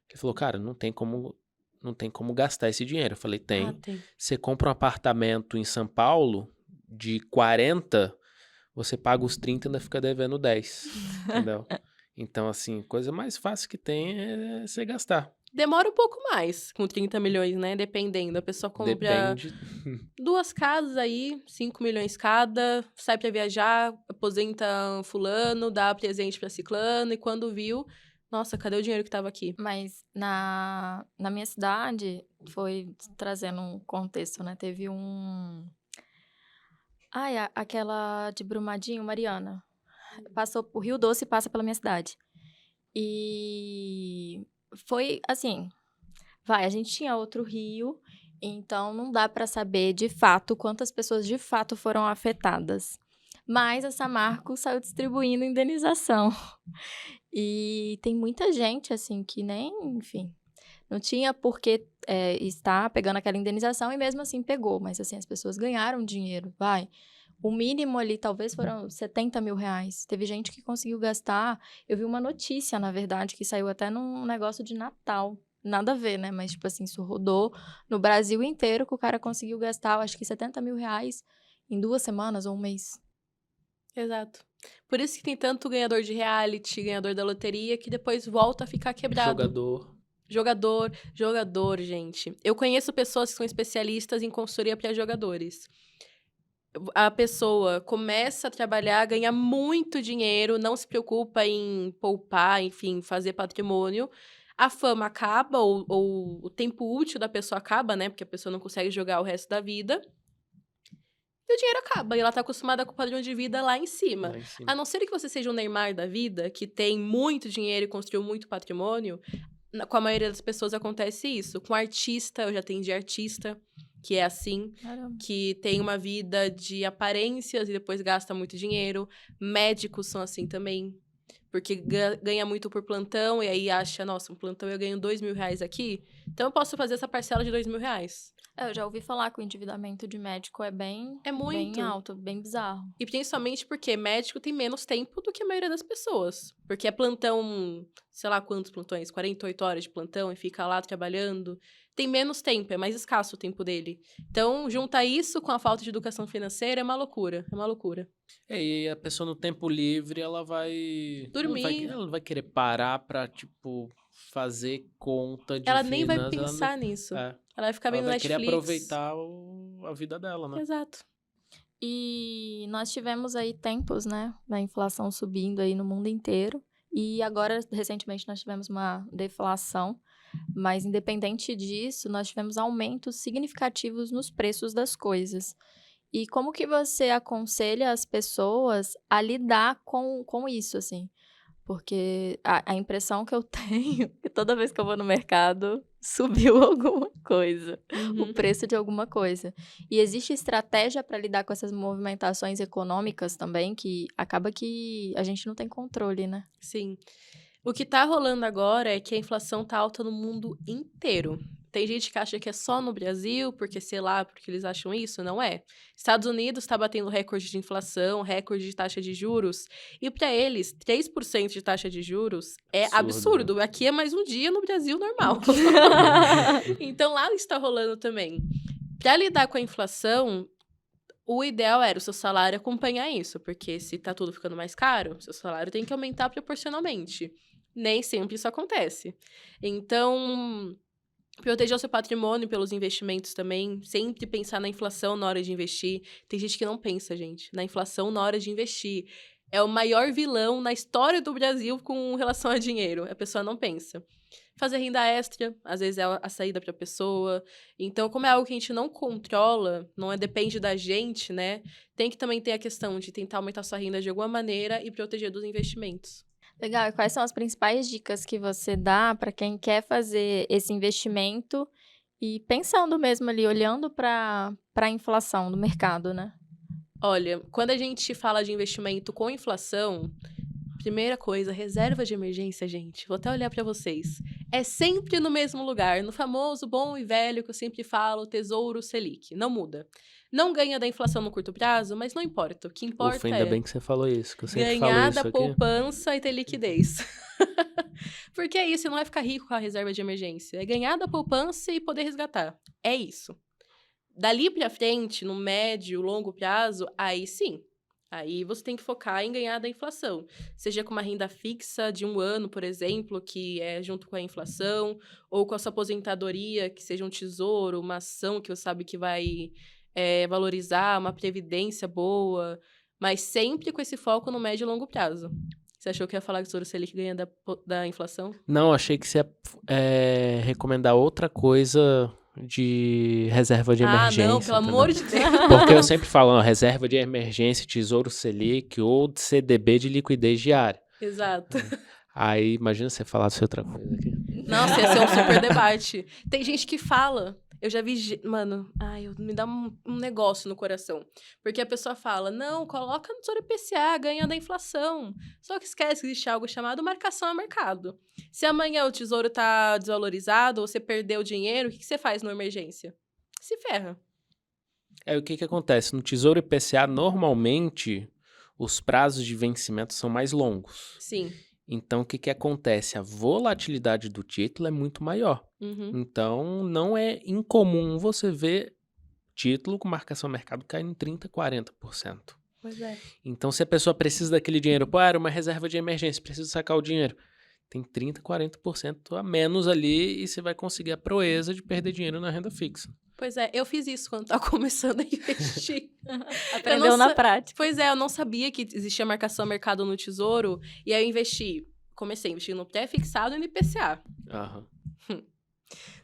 ele falou, cara, não tem como gastar esse dinheiro. Eu falei, tem. Tem. Você compra um apartamento em São Paulo de 40, você paga os 30 e ainda fica devendo 10, entendeu? Então, assim, coisa mais fácil que tem é você gastar. Demora um pouco mais, com 30 milhões, né? Dependendo. A pessoa compra Depende. 2 casas aí, 5 milhões cada, sai pra viajar, aposenta fulano, dá presente pra ciclano, e quando viu, nossa, cadê o dinheiro que tava aqui? Mas na minha cidade, foi trazendo um contexto, né? Teve aquela de Brumadinho, Mariana. Passou por Rio Doce e passa pela minha cidade. E foi assim, a gente tinha outro rio, então não dá para saber de fato quantas pessoas de fato foram afetadas. Mas a Samarco saiu distribuindo indenização. E tem muita gente, assim, que nem, enfim, não tinha por que estar pegando aquela indenização e mesmo assim pegou. Mas, assim, as pessoas ganharam dinheiro, O mínimo ali talvez foram 70 mil reais. Teve gente que conseguiu gastar. Eu vi uma notícia, na verdade, que saiu até num negócio de Natal. Nada a ver, né? Mas, tipo assim, isso rodou no Brasil inteiro que o cara conseguiu gastar, eu acho que 70 mil reais em 2 semanas ou um mês. Exato. Por isso que tem tanto ganhador de reality, ganhador da loteria, que depois volta a ficar quebrado. Jogador, gente. Eu conheço pessoas que são especialistas em consultoria para jogadores. A pessoa começa a trabalhar, ganha muito dinheiro, não se preocupa em poupar, enfim, fazer patrimônio. A fama acaba, ou o tempo útil da pessoa acaba, né? Porque a pessoa não consegue jogar o resto da vida. E o dinheiro acaba, e ela tá acostumada com o padrão de vida lá em cima. A não ser que você seja um Neymar da vida, que tem muito dinheiro e construiu muito patrimônio, com a maioria das pessoas acontece isso. Com artista, eu já atendi artista, que é assim, Caramba. que tem uma vida de aparências e depois gasta muito dinheiro. Médicos são assim também. porque ganha muito por plantão, e aí acha, nossa, um plantão eu ganho R$2.000 aqui, então eu posso fazer essa parcela de R$2.000. Eu já ouvi falar que o endividamento de médico é bem muito. alto, bem bizarro. E principalmente porque médico tem menos tempo do que a maioria das pessoas. Porque é plantão, sei lá quantos plantões, 48 horas de plantão e fica lá trabalhando. Tem menos tempo, é mais escasso o tempo dele. Então, juntar isso com a falta de educação financeira é uma loucura, é uma loucura. E a pessoa no tempo livre, ela vai... Dormir. Ela não vai querer parar pra, tipo, fazer conta de Ela nem vai finanças. pensar nisso. É. Ela vai ficar Ela vendo vai Netflix. querer aproveitar a vida dela, né? Exato. E nós tivemos aí tempos, né, da inflação subindo aí no mundo inteiro. E agora, recentemente, nós tivemos uma deflação. Mas, independente disso, nós tivemos aumentos significativos nos preços das coisas. E como que você aconselha as pessoas a lidar com isso, assim? Porque a impressão que eu tenho é que toda vez que eu vou no mercado, subiu alguma coisa, o preço de alguma coisa. E existe estratégia para lidar com essas movimentações econômicas também, que acaba que a gente não tem controle, né? Sim. O que tá rolando agora é que a inflação tá alta no mundo inteiro. Tem gente que acha que é só no Brasil, porque sei lá, porque eles acham isso, não é. Estados Unidos está batendo recorde de inflação, recorde de taxa de juros, e para eles, 3% de taxa de juros é absurdo. Aqui é mais um dia no Brasil normal. Então lá está rolando também. Para lidar com a inflação, o ideal era o seu salário acompanhar isso, porque se tá tudo ficando mais caro, seu salário tem que aumentar proporcionalmente. Nem sempre isso acontece. Então, proteger o seu patrimônio pelos investimentos também, sempre pensar na inflação na hora de investir. Tem gente que não pensa, gente, na inflação na hora de investir. É o maior vilão na história do Brasil com relação a dinheiro. A pessoa não pensa. Fazer renda extra, às vezes é a saída para a pessoa. Então, como é algo que a gente não controla, depende da gente, né? Tem que também ter a questão de tentar aumentar sua renda de alguma maneira e proteger dos investimentos. Legal. E quais são as principais dicas que você dá para quem quer fazer esse investimento e pensando mesmo ali, olhando para a inflação do mercado, né? Olha, quando a gente fala de investimento com inflação, primeira coisa, reserva de emergência, gente. Vou até olhar para vocês. É sempre no mesmo lugar, no famoso bom e velho que eu sempre falo, Tesouro Selic. Não muda. Não ganha da inflação no curto prazo, mas não importa. O que importa Ufa, ainda bem que você falou isso, que eu sempre falo ganhar isso da aqui. poupança e ter liquidez. Porque é isso, você não vai ficar rico com a reserva de emergência. É ganhar da poupança e poder resgatar. É isso. Dali pra frente, no médio, longo prazo, aí sim. Aí você tem que focar em ganhar da inflação. Seja com uma renda fixa de 1 ano, por exemplo, que é junto com a inflação, ou com a sua aposentadoria, que seja um tesouro, uma ação que você sabe que vai valorizar, uma previdência boa, mas sempre com esse foco no médio e longo prazo. Você achou que ia falar que o Tesouro Selic ganha da inflação? Não, achei que você ia recomendar outra coisa de reserva de emergência. Ah, não, pelo amor de Deus. Porque eu sempre falo, ó, reserva de emergência, Tesouro Selic ou CDB de liquidez diária. Exato. Aí, imagina você falar sobre outra coisa aqui. Nossa, ia ser um super debate. Tem gente que fala... Eu já vi... Mano, me dá um negócio no coração. Porque a pessoa fala, não, coloca no Tesouro IPCA, ganha da inflação. Só que esquece que existe algo chamado marcação a mercado. Se amanhã o tesouro tá desvalorizado ou você perdeu dinheiro, o que você faz numa emergência? Se ferra. O que acontece? No Tesouro IPCA, normalmente, os prazos de vencimento são mais longos. Sim. Então, o que acontece? A volatilidade do título é muito maior. Uhum. Então, não é incomum você ver título com marcação a mercado caindo em 30%, 40%. Pois é. Então, se a pessoa precisa daquele dinheiro, era uma reserva de emergência, precisa sacar o dinheiro, tem 30%, 40% a menos ali e você vai conseguir a proeza de perder dinheiro na renda fixa. Pois é, eu fiz isso quando estava começando a investir. Aprendeu na prática. Pois é, eu não sabia que existia marcação a mercado no Tesouro, e aí eu comecei a investir no pré-fixado e no IPCA. Aham.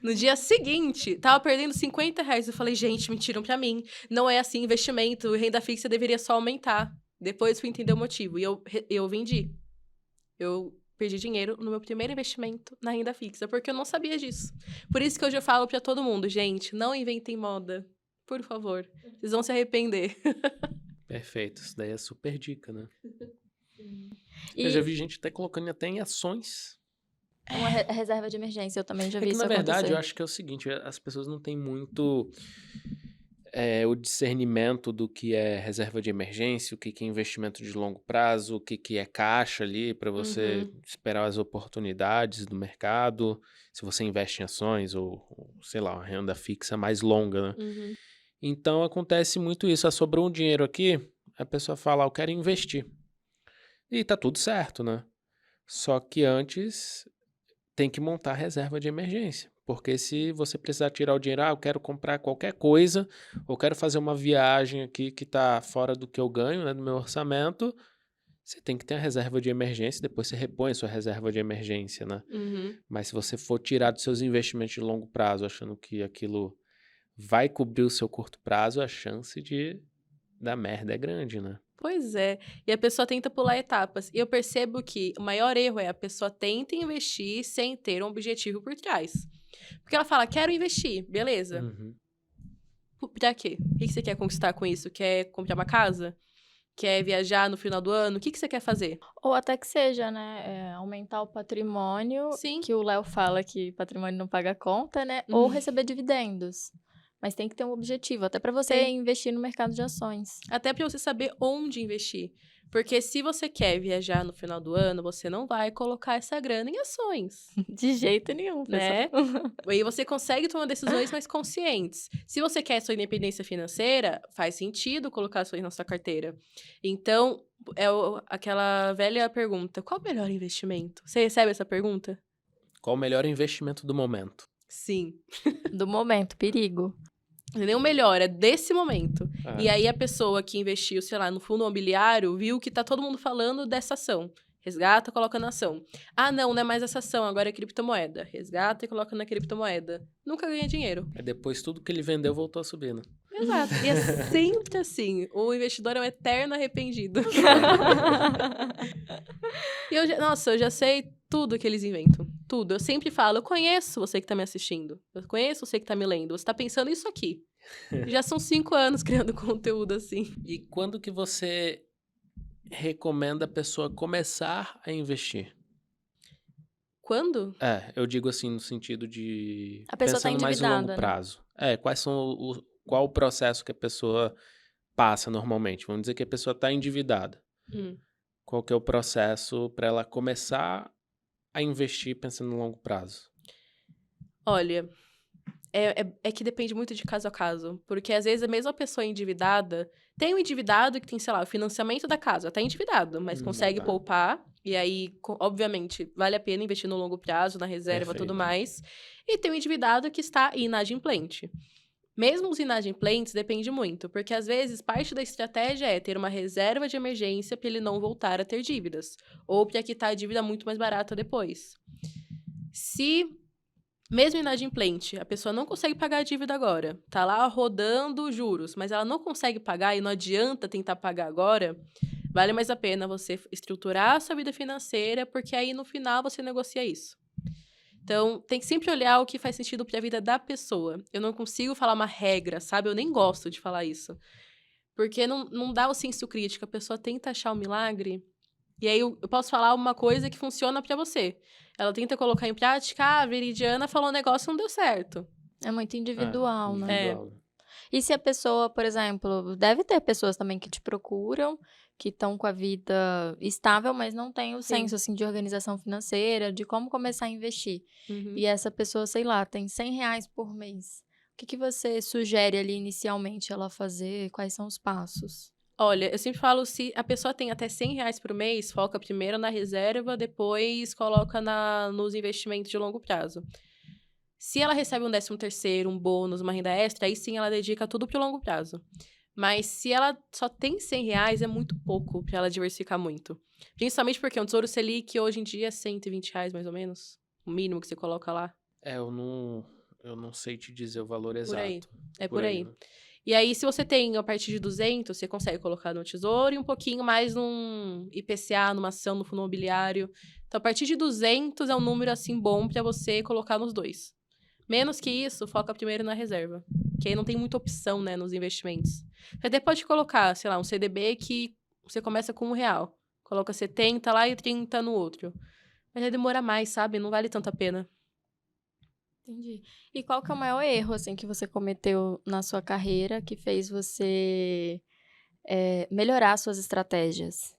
No dia seguinte, tava perdendo R$50. Eu falei, gente, mentiram pra mim. Não é assim investimento, renda fixa deveria só aumentar. Depois fui entender o motivo, e eu vendi. Eu perdi dinheiro no meu primeiro investimento na renda fixa, porque eu não sabia disso. Por isso que hoje eu falo pra todo mundo, gente, não inventem moda. Por favor. Vocês vão se arrepender. Perfeito. Isso daí é super dica, né? Sim. E Eu já vi gente até colocando até em ações. uma reserva de emergência, eu também já É vi que, isso na verdade, acontecer. eu acho que é o seguinte, as pessoas não têm muito o discernimento do que é reserva de emergência, o que é investimento de longo prazo, o que é caixa ali para você esperar as oportunidades do mercado, se você investe em ações ou, sei lá, uma renda fixa mais longa, né? Uhum. Então, acontece muito isso. Sobrou um dinheiro aqui, a pessoa fala, eu quero investir. E tá tudo certo, né? Só que antes tem que montar reserva de emergência. Porque se você precisar tirar o dinheiro, eu quero comprar qualquer coisa, ou quero fazer uma viagem aqui que está fora do que eu ganho, né, do meu orçamento, você tem que ter a reserva de emergência, depois você repõe a sua reserva de emergência, né? Uhum. Mas se você for tirar dos seus investimentos de longo prazo, achando que aquilo vai cobrir o seu curto prazo, a chance de dar merda é grande, né? Pois é. E a pessoa tenta pular etapas. E eu percebo que o maior erro é a pessoa tenta investir sem ter um objetivo por trás. Porque ela fala, quero investir, beleza. Uhum. Pra quê? O que você quer conquistar com isso? Quer comprar uma casa? Quer viajar no final do ano? O que você quer fazer? Ou até que seja, né, aumentar o patrimônio, Sim. que o Léo fala que patrimônio não paga conta, né, ou receber dividendos. Mas tem que ter um objetivo, até para você Tem. investir no mercado de ações. Até pra você saber onde investir. Porque se você quer viajar no final do ano, você não vai colocar essa grana em ações, De jeito nenhum, né? pessoal. Aí você consegue tomar decisões mais conscientes. Se você quer sua independência financeira, faz sentido colocar ações na sua carteira. Então, aquela velha pergunta, qual o melhor investimento? Você recebe essa pergunta? Qual o melhor investimento do momento? Sim. Do momento, perigo. Nem o melhor, é desse momento. Ah, E aí a pessoa que investiu, sei lá, no fundo imobiliário, viu que tá todo mundo falando dessa ação. Resgata, coloca na ação. Ah, não é mais essa ação, agora é criptomoeda. Resgata e coloca na criptomoeda. Nunca ganha dinheiro. depois tudo que ele vendeu voltou a subir, né? Exato. E é sempre assim. O investidor é um eterno arrependido. E eu já sei tudo que eles inventam. Tudo. Eu sempre falo, eu conheço você que tá me assistindo. Eu conheço você que tá me lendo. Você tá pensando isso aqui. Já são 5 anos criando conteúdo assim. E quando que você recomenda a pessoa começar a investir? Quando? Eu digo assim no sentido de A pessoa tá pensando mais no longo endividada, né? prazo. Qual o processo que a pessoa passa normalmente? Vamos dizer que a pessoa está endividada. Qual que é o processo para ela começar a investir pensando no longo prazo? Olha, é que depende muito de caso a caso. Porque às vezes a mesma pessoa endividada. Tem um endividado que tem, sei lá, o financiamento da casa. Tá endividado, mas consegue Tá. poupar. E aí, obviamente, vale a pena investir no longo prazo, na reserva e tudo Perfeito. mais. E tem um endividado que está inadimplente. Mesmo os inadimplentes, depende muito. Porque às vezes parte da estratégia é ter uma reserva de emergência para ele não voltar a ter dívidas. Ou para quitar a dívida muito mais barata depois. Se mesmo inadimplente, a pessoa não consegue pagar a dívida agora, tá lá rodando juros, mas ela não consegue pagar e não adianta tentar pagar agora, vale mais a pena você estruturar a sua vida financeira, porque aí no final você negocia isso. Então, tem que sempre olhar o que faz sentido para a vida da pessoa. Eu não consigo falar uma regra, sabe? Eu nem gosto de falar isso. Porque não dá o senso crítico, a pessoa tenta achar o milagre. E aí eu posso falar uma coisa que funciona pra você. Ela tenta colocar em prática, a Veridiana falou um negócio e não deu certo. É muito individual, né? Individual. E se a pessoa, por exemplo, deve ter pessoas também que te procuram, que estão com a vida estável, mas não tem o Sim. senso, assim, de organização financeira, de como começar a investir. Uhum. E essa pessoa, sei lá, tem R$100 por mês. O que você sugere ali inicialmente ela fazer? Quais são os passos? Olha, eu sempre falo, se a pessoa tem até R$100 por mês, foca primeiro na reserva, depois coloca nos investimentos de longo prazo. Se ela recebe um 13º, um bônus, uma renda extra, aí sim ela dedica tudo pro longo prazo. Mas se ela só tem R$100, é muito pouco para ela diversificar muito. Principalmente porque um Tesouro Selic hoje em dia é R$120 mais ou menos. O mínimo que você coloca lá. Eu não sei te dizer o valor exato. Por aí. É por aí. Né? E aí, se você tem a partir de 200, você consegue colocar no Tesouro e um pouquinho mais num IPCA, numa ação, no fundo imobiliário. Então, a partir de 200 é um número, assim, bom para você colocar nos dois. Menos que isso, foca primeiro na reserva. Que aí não tem muita opção, né, nos investimentos. Você até pode colocar, sei lá, um CDB que você começa com R$1. Coloca 70 lá e 30 no outro. Mas vai demorar mais, sabe? Não vale tanto a pena. Entendi. E qual que é o maior erro, assim, que você cometeu na sua carreira que fez você melhorar suas estratégias?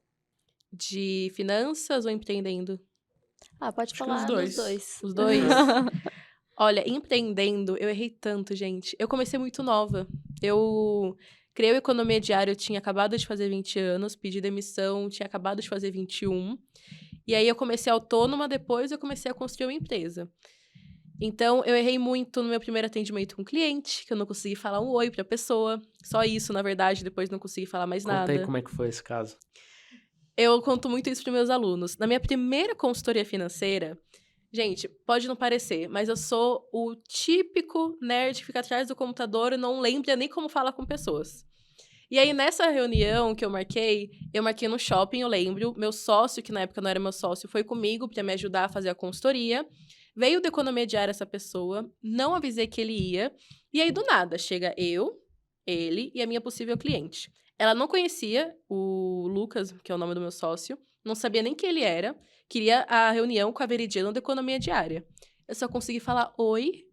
De finanças ou empreendendo? Ah, pode Acho que os falar dos dois. dois. Os dois? Olha, empreendendo, eu errei tanto, gente. Eu comecei muito nova. Eu criei o Economia Diária, eu tinha acabado de fazer 20 anos, pedi demissão, tinha acabado de fazer 21. E aí eu comecei autônoma, depois eu comecei a construir uma empresa. Então, eu errei muito no meu primeiro atendimento com o cliente, que eu não consegui falar um oi pra pessoa. Só isso, na verdade, depois não consegui falar mais Conta aí nada. como é que foi esse caso. Eu conto muito isso para meus alunos. Na minha primeira consultoria financeira, gente, pode não parecer, mas eu sou o típico nerd que fica atrás do computador e não lembra nem como falar com pessoas. E aí, nessa reunião que eu marquei no shopping, eu lembro. Meu sócio, que na época não era meu sócio, foi comigo para me ajudar a fazer a consultoria. Veio da Economia Diária essa pessoa, não avisei que ele ia. E aí, do nada, chega eu, ele e a minha possível cliente. Ela não conhecia o Lucas, que é o nome do meu sócio, não sabia nem quem ele era, queria a reunião com a Veridiana da Economia Diária. Eu só consegui falar oi,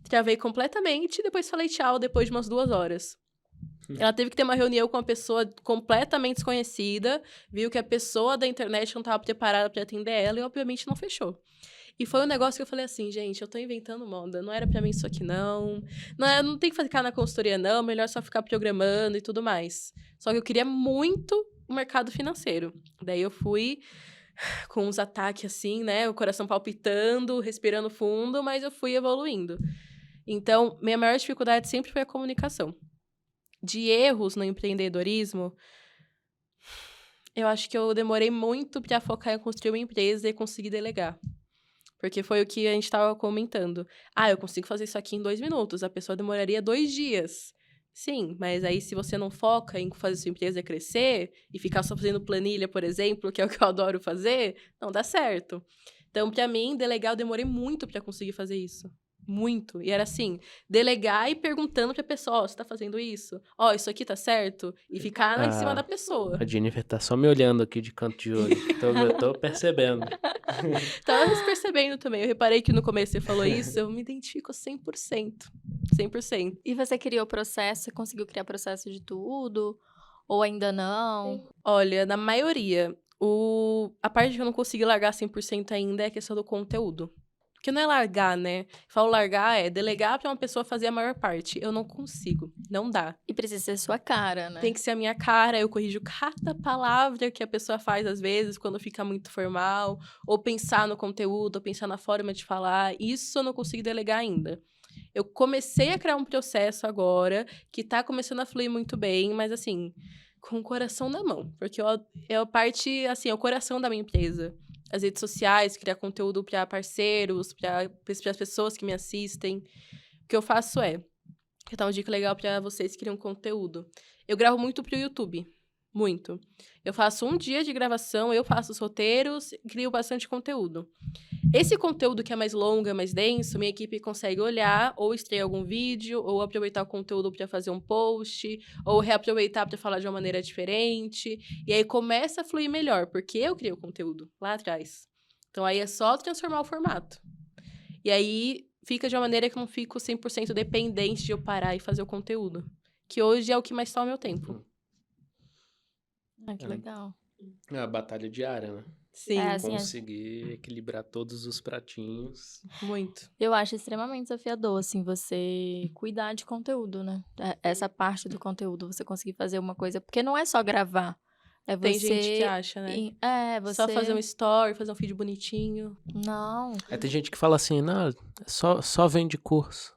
travei completamente e depois falei tchau depois de umas 2 horas. Ela teve que ter uma reunião com uma pessoa completamente desconhecida, viu que a pessoa da internet não estava preparada para atender ela e, obviamente, não fechou. E foi um negócio que eu falei assim, gente, eu tô inventando moda, não era pra mim isso aqui, não. Não tem que ficar na consultoria, não, melhor só ficar programando e tudo mais. Só que eu queria muito o mercado financeiro. Daí eu fui com uns ataques assim, né, o coração palpitando, respirando fundo, mas eu fui evoluindo. Então, minha maior dificuldade sempre foi a comunicação. De erros no empreendedorismo, eu acho que eu demorei muito para focar em construir uma empresa e conseguir delegar. Porque foi o que a gente estava comentando. Ah, eu consigo fazer isso aqui em 2 minutos. A pessoa demoraria 2 dias. Sim, mas aí se você não foca em fazer sua empresa crescer e ficar só fazendo planilha, por exemplo, que é o que eu adoro fazer, não dá certo. Então, para mim, delegar, eu demorei muito para conseguir fazer isso. Muito. E era assim, delegar e perguntando pra pessoa, ó, você tá fazendo isso? Ó, isso aqui tá certo? E ficar lá em cima da pessoa. A Jennifer tá só me olhando aqui de canto de olho. Eu tô percebendo. Tava percebendo também. Eu reparei que no começo você falou isso, eu me identifico 100%. 100%. E você criou o processo, você conseguiu criar processo de tudo? Ou ainda não? Olha, na maioria, a parte que eu não consegui largar 100% ainda é a questão do conteúdo. Porque não é largar, né? Falo largar é delegar pra uma pessoa fazer a maior parte. Eu não consigo. Não dá. E precisa ser sua cara, né? Tem que ser a minha cara, eu corrijo cada palavra que a pessoa faz, às vezes, quando fica muito formal. Ou pensar no conteúdo, ou pensar na forma de falar. Isso eu não consigo delegar ainda. Eu comecei a criar um processo agora, que tá começando a fluir muito bem, mas assim, com o coração na mão. Porque é a parte, assim, é o coração da minha empresa. As redes sociais, criar conteúdo para parceiros, para as pessoas que me assistem. O que eu faço é, que tá uma dica legal para vocês que criam conteúdo. Eu gravo muito pro YouTube. Muito. Eu faço um dia de gravação, eu faço os roteiros, crio bastante conteúdo. Esse conteúdo que é mais longo, é mais denso, minha equipe consegue olhar, ou extrair algum vídeo, ou aproveitar o conteúdo para fazer um post, ou reaproveitar para falar de uma maneira diferente. E aí começa a fluir melhor, porque eu criei o conteúdo lá atrás. Então aí é só transformar o formato. E aí fica de uma maneira que eu não fico 100% dependente de eu parar e fazer o conteúdo. Que hoje é o que mais toma meu tempo. Ah, que legal. É a batalha diária, né? Sim, assim, Conseguir equilibrar todos os pratinhos. muito. eu acho extremamente desafiador, assim, você cuidar de conteúdo, né? Essa parte do conteúdo, você conseguir fazer uma coisa. Porque não é só gravar. É você... Tem gente que acha, né? você... Só fazer um story, fazer um feed bonitinho. Não. Aí tem gente que fala assim, não, só vende curso.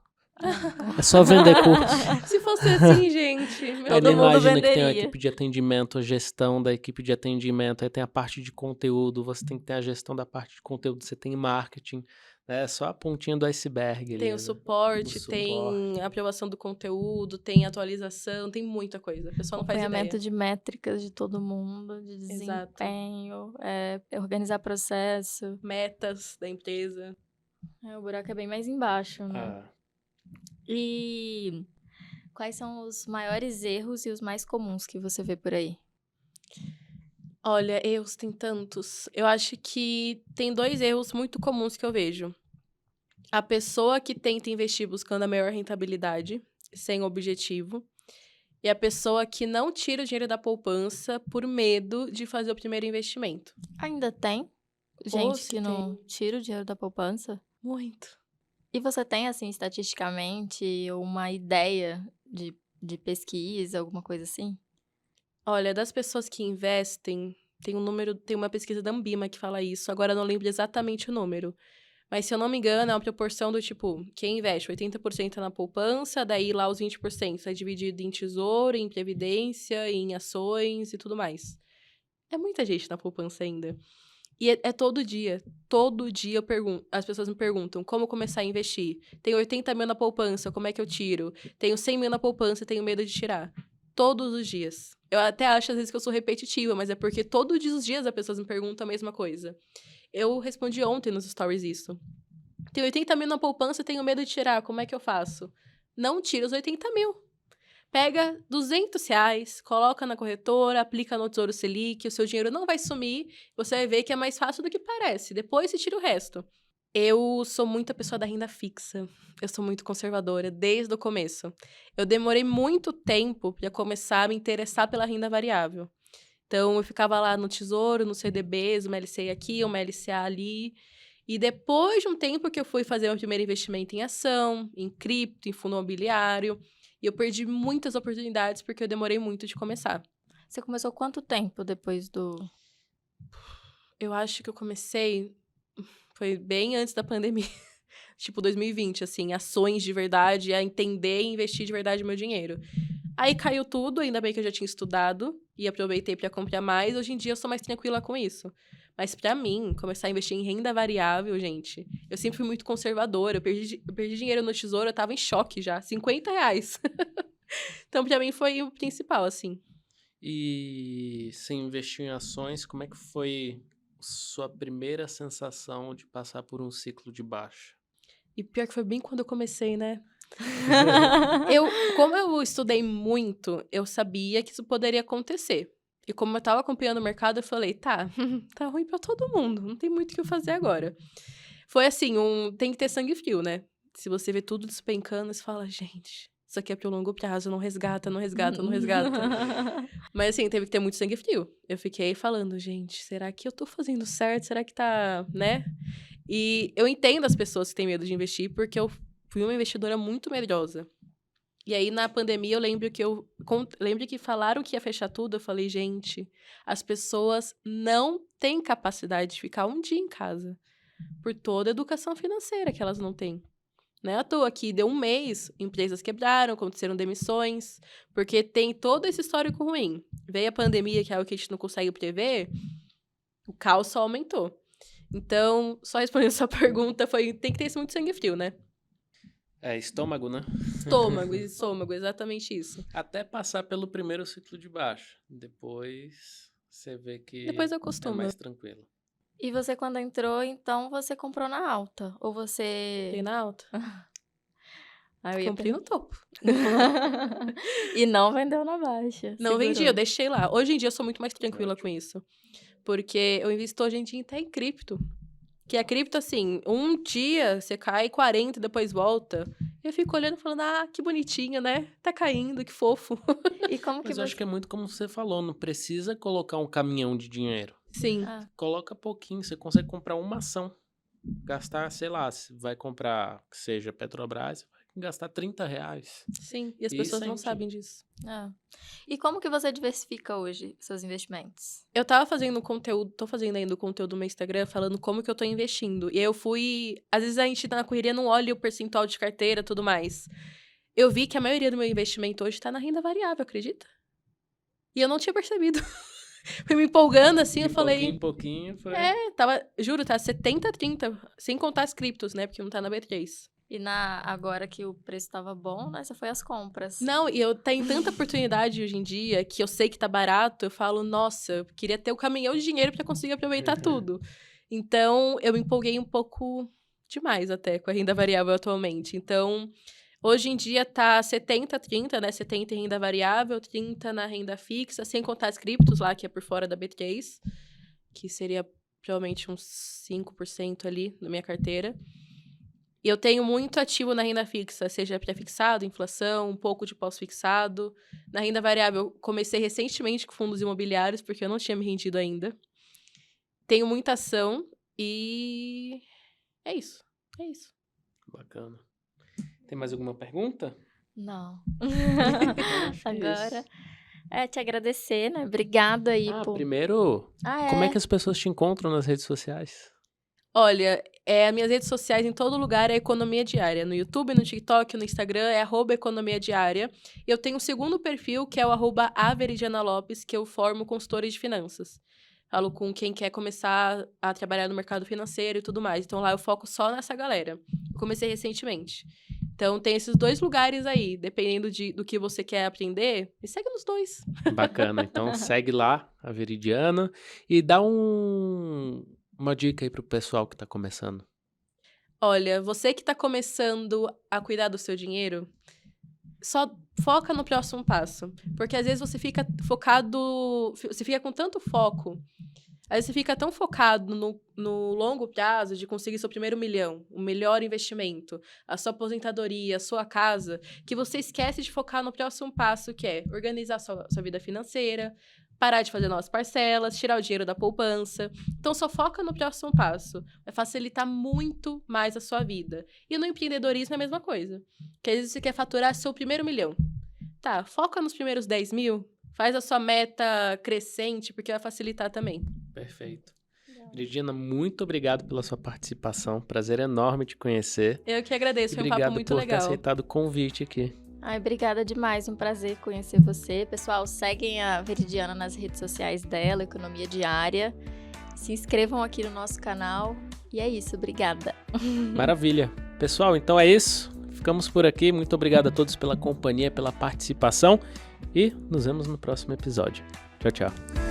É só vender curso. Se fosse assim, gente, meu Aí Todo ele mundo imagina que tem a venderia. equipe de atendimento, a gestão da equipe de atendimento, aí tem a parte de conteúdo, você tem que ter a gestão da parte de conteúdo, você tem marketing, né? É só a pontinha do iceberg ali, tem né? o suporte, tem a aprovação do conteúdo, tem atualização, tem muita coisa. A pessoa não faz ideia. Acompanhamento de métricas de todo mundo, de Exato. desempenho, organizar processo. Metas da empresa. O buraco é bem mais embaixo, né? Ah, E quais são os maiores erros e os mais comuns que você vê por aí? Olha, erros tem tantos. Eu acho que tem 2 erros muito comuns que eu vejo. A pessoa que tenta investir buscando a maior rentabilidade, sem objetivo, e a pessoa que não tira o dinheiro da poupança por medo de fazer o primeiro investimento. Ainda tem Ou gente se que não tem tira o dinheiro da poupança? muito. E você tem, assim, estatisticamente, uma ideia de pesquisa, alguma coisa assim? Olha, das pessoas que investem, tem uma pesquisa da Ambima que fala isso, agora eu não lembro exatamente o número. Mas se eu não me engano, é uma proporção do tipo, quem investe 80% na poupança, daí lá os 20% é dividido em tesouro, em previdência, em ações e tudo mais. É muita gente na poupança ainda. E é todo dia. Todo dia as pessoas me perguntam como começar a investir. Tenho 80 mil na poupança, como é que eu tiro? Tenho 100 mil na poupança, tenho medo de tirar. Todos os dias. Eu até acho às vezes que eu sou repetitiva, mas é porque todos os dias as pessoas me perguntam a mesma coisa. Eu respondi ontem nos stories isso. Tenho 80 mil na poupança, tenho medo de tirar, como é que eu faço? Não tira os 80 mil. Pega R$ 200, coloca na corretora, aplica no Tesouro Selic, o seu dinheiro não vai sumir, você vai ver que é mais fácil do que parece. Depois você tira o resto. Eu sou muita pessoa da renda fixa. Eu sou muito conservadora desde o começo. Eu demorei muito tempo para começar a me interessar pela renda variável. Então, eu ficava lá no Tesouro, no CDBs, uma LCI aqui, uma LCA ali. E depois de um tempo que eu fui fazer meu primeiro investimento em ação, em cripto, em fundo imobiliário, e eu perdi muitas oportunidades porque eu demorei muito de começar. Você começou quanto tempo depois do... Eu acho que eu comecei, foi bem antes da pandemia, tipo 2020, assim, ações de verdade, a entender e investir de verdade o meu dinheiro. Aí caiu tudo, ainda bem que eu já tinha estudado e aproveitei para comprar mais. Hoje em dia eu sou mais tranquila com isso. Mas para mim, começar a investir em renda variável, gente, eu sempre fui muito conservadora. Eu perdi dinheiro no tesouro, eu tava em choque já. R$ 50. Então, para mim, foi o principal, assim. E você investiu em ações, como é que foi sua primeira sensação de passar por um ciclo de baixa? E pior que foi bem quando eu comecei, né? Como eu estudei muito, eu sabia que isso poderia acontecer. E como eu tava acompanhando o mercado, eu falei, tá, tá ruim pra todo mundo, não tem muito o que fazer agora. Foi assim, tem que ter sangue frio, né? Se você vê tudo despencando, você fala, gente, isso aqui é pro longo prazo, não resgata, não resgata, não resgata. Mas assim, teve que ter muito sangue frio. Eu fiquei falando, gente, será que eu tô fazendo certo? Será que tá, né? E eu entendo as pessoas que têm medo de investir, porque eu fui uma investidora muito medrosa. E aí, na pandemia, eu lembro lembro que falaram que ia fechar tudo. Eu falei, gente, as pessoas não têm capacidade de ficar um dia em casa por toda a educação financeira que elas não têm. Não é à toa que deu um mês, empresas quebraram, aconteceram demissões, porque tem todo esse histórico ruim. Veio a pandemia, que é algo que a gente não consegue prever, o caos só aumentou. Então, só respondendo sua pergunta, tem que ter muito sangue frio, né? É, estômago, né? Estômago, exatamente isso. Até passar pelo primeiro ciclo de baixa. Depois você vê que Depois eu é costumo. mais tranquilo. E você, quando entrou, então, você comprou na alta? Ou você... Tem na alta. Ah, eu ia Comprei no topo. E não vendeu na baixa. Não segurou. vendi, eu deixei lá. Hoje em dia eu sou muito mais tranquila com isso. Porque eu invisto hoje em dia até em cripto. Que a cripto, assim, um dia você cai 40 e depois volta. Eu fico olhando e falando, ah, que bonitinho, né? Tá caindo, que fofo. E como que Mas eu acho que é muito como você falou, não precisa colocar um caminhão de dinheiro. Sim. Ah, Coloca pouquinho, você consegue comprar uma ação. Gastar, sei lá, se vai comprar, que seja Petrobras, vai gastar R$30. Sim. E as E pessoas não sente. sabem disso. ah. E como que você diversifica hoje seus investimentos? Eu tava fazendo conteúdo, tô fazendo ainda o conteúdo no meu Instagram, falando como que eu tô investindo. E aí eu fui... Às vezes a gente tá na correria, não olha o percentual de carteira e tudo mais. Eu vi que a maioria do meu investimento hoje tá na renda variável, acredita? E eu não tinha percebido. Fui me empolgando assim, De eu falei... pouquinho em pouquinho foi... Juro, tá 70-30, sem contar as criptos, né? Porque não tá na B3. E agora que o preço tava bom, né? Você foi às compras. Não, e eu tenho tanta oportunidade hoje em dia que eu sei que tá barato, eu falo, nossa, eu queria ter o caminhão de dinheiro pra conseguir aproveitar tudo. Então, eu me empolguei um pouco demais até com a renda variável atualmente. Então, Hoje em dia tá 70-30, né? 70 em renda variável, 30 na renda fixa, sem contar as criptos lá, que é por fora da B3, que seria provavelmente uns 5% ali na minha carteira. E eu tenho muito ativo na renda fixa, seja pré-fixado, inflação, um pouco de pós-fixado. Na renda variável, eu comecei recentemente com fundos imobiliários, porque eu não tinha me rendido ainda. Tenho muita ação e é isso. É isso. Bacana. Tem mais alguma pergunta? Não. Acho que é Agora, isso. te agradecer, né? Obrigada aí por... Primeiro, Ah, como é que as pessoas te encontram nas redes sociais? Olha, as minhas redes sociais em todo lugar é Economia Diária. No YouTube, no TikTok, no Instagram é @Economia Diária. E eu tenho um segundo perfil, que é o @averidianalopes, que eu formo consultores de finanças. Falo com quem quer começar a trabalhar no mercado financeiro e tudo mais. Então lá eu foco só nessa galera. Eu comecei recentemente. Então tem esses 2 lugares aí. Dependendo do que você quer aprender, me segue nos 2. Bacana. Então segue lá, a Veridiana, e dá uma dica aí pro pessoal que tá começando. Olha, você que está começando a cuidar do seu dinheiro, só foca no próximo passo. Porque às vezes você fica focado, você fica com tanto foco, às vezes você fica tão focado no longo prazo de conseguir seu primeiro milhão, o melhor investimento, a sua aposentadoria, a sua casa, que você esquece de focar no próximo passo, que é organizar sua vida financeira, parar de fazer novas parcelas, tirar o dinheiro da poupança. Então, só foca no próximo passo. Vai facilitar muito mais a sua vida. E no empreendedorismo é a mesma coisa. Porque às vezes você quer faturar seu primeiro milhão. Tá, foca nos primeiros 10 mil, faz a sua meta crescente, porque vai facilitar também. Perfeito. Veridiana, muito obrigado pela sua participação. Prazer enorme te conhecer. Eu que agradeço, foi um papo muito Obrigado por ter legal. aceitado o convite aqui. Ai, obrigada demais, um prazer conhecer você. Pessoal, seguem a Veridiana nas redes sociais dela, Economia Diária. Se inscrevam aqui no nosso canal. E é isso, obrigada. Maravilha. Pessoal, então é isso. Ficamos por aqui. Muito obrigado a todos pela companhia, pela participação. E nos vemos no próximo episódio. Tchau, tchau.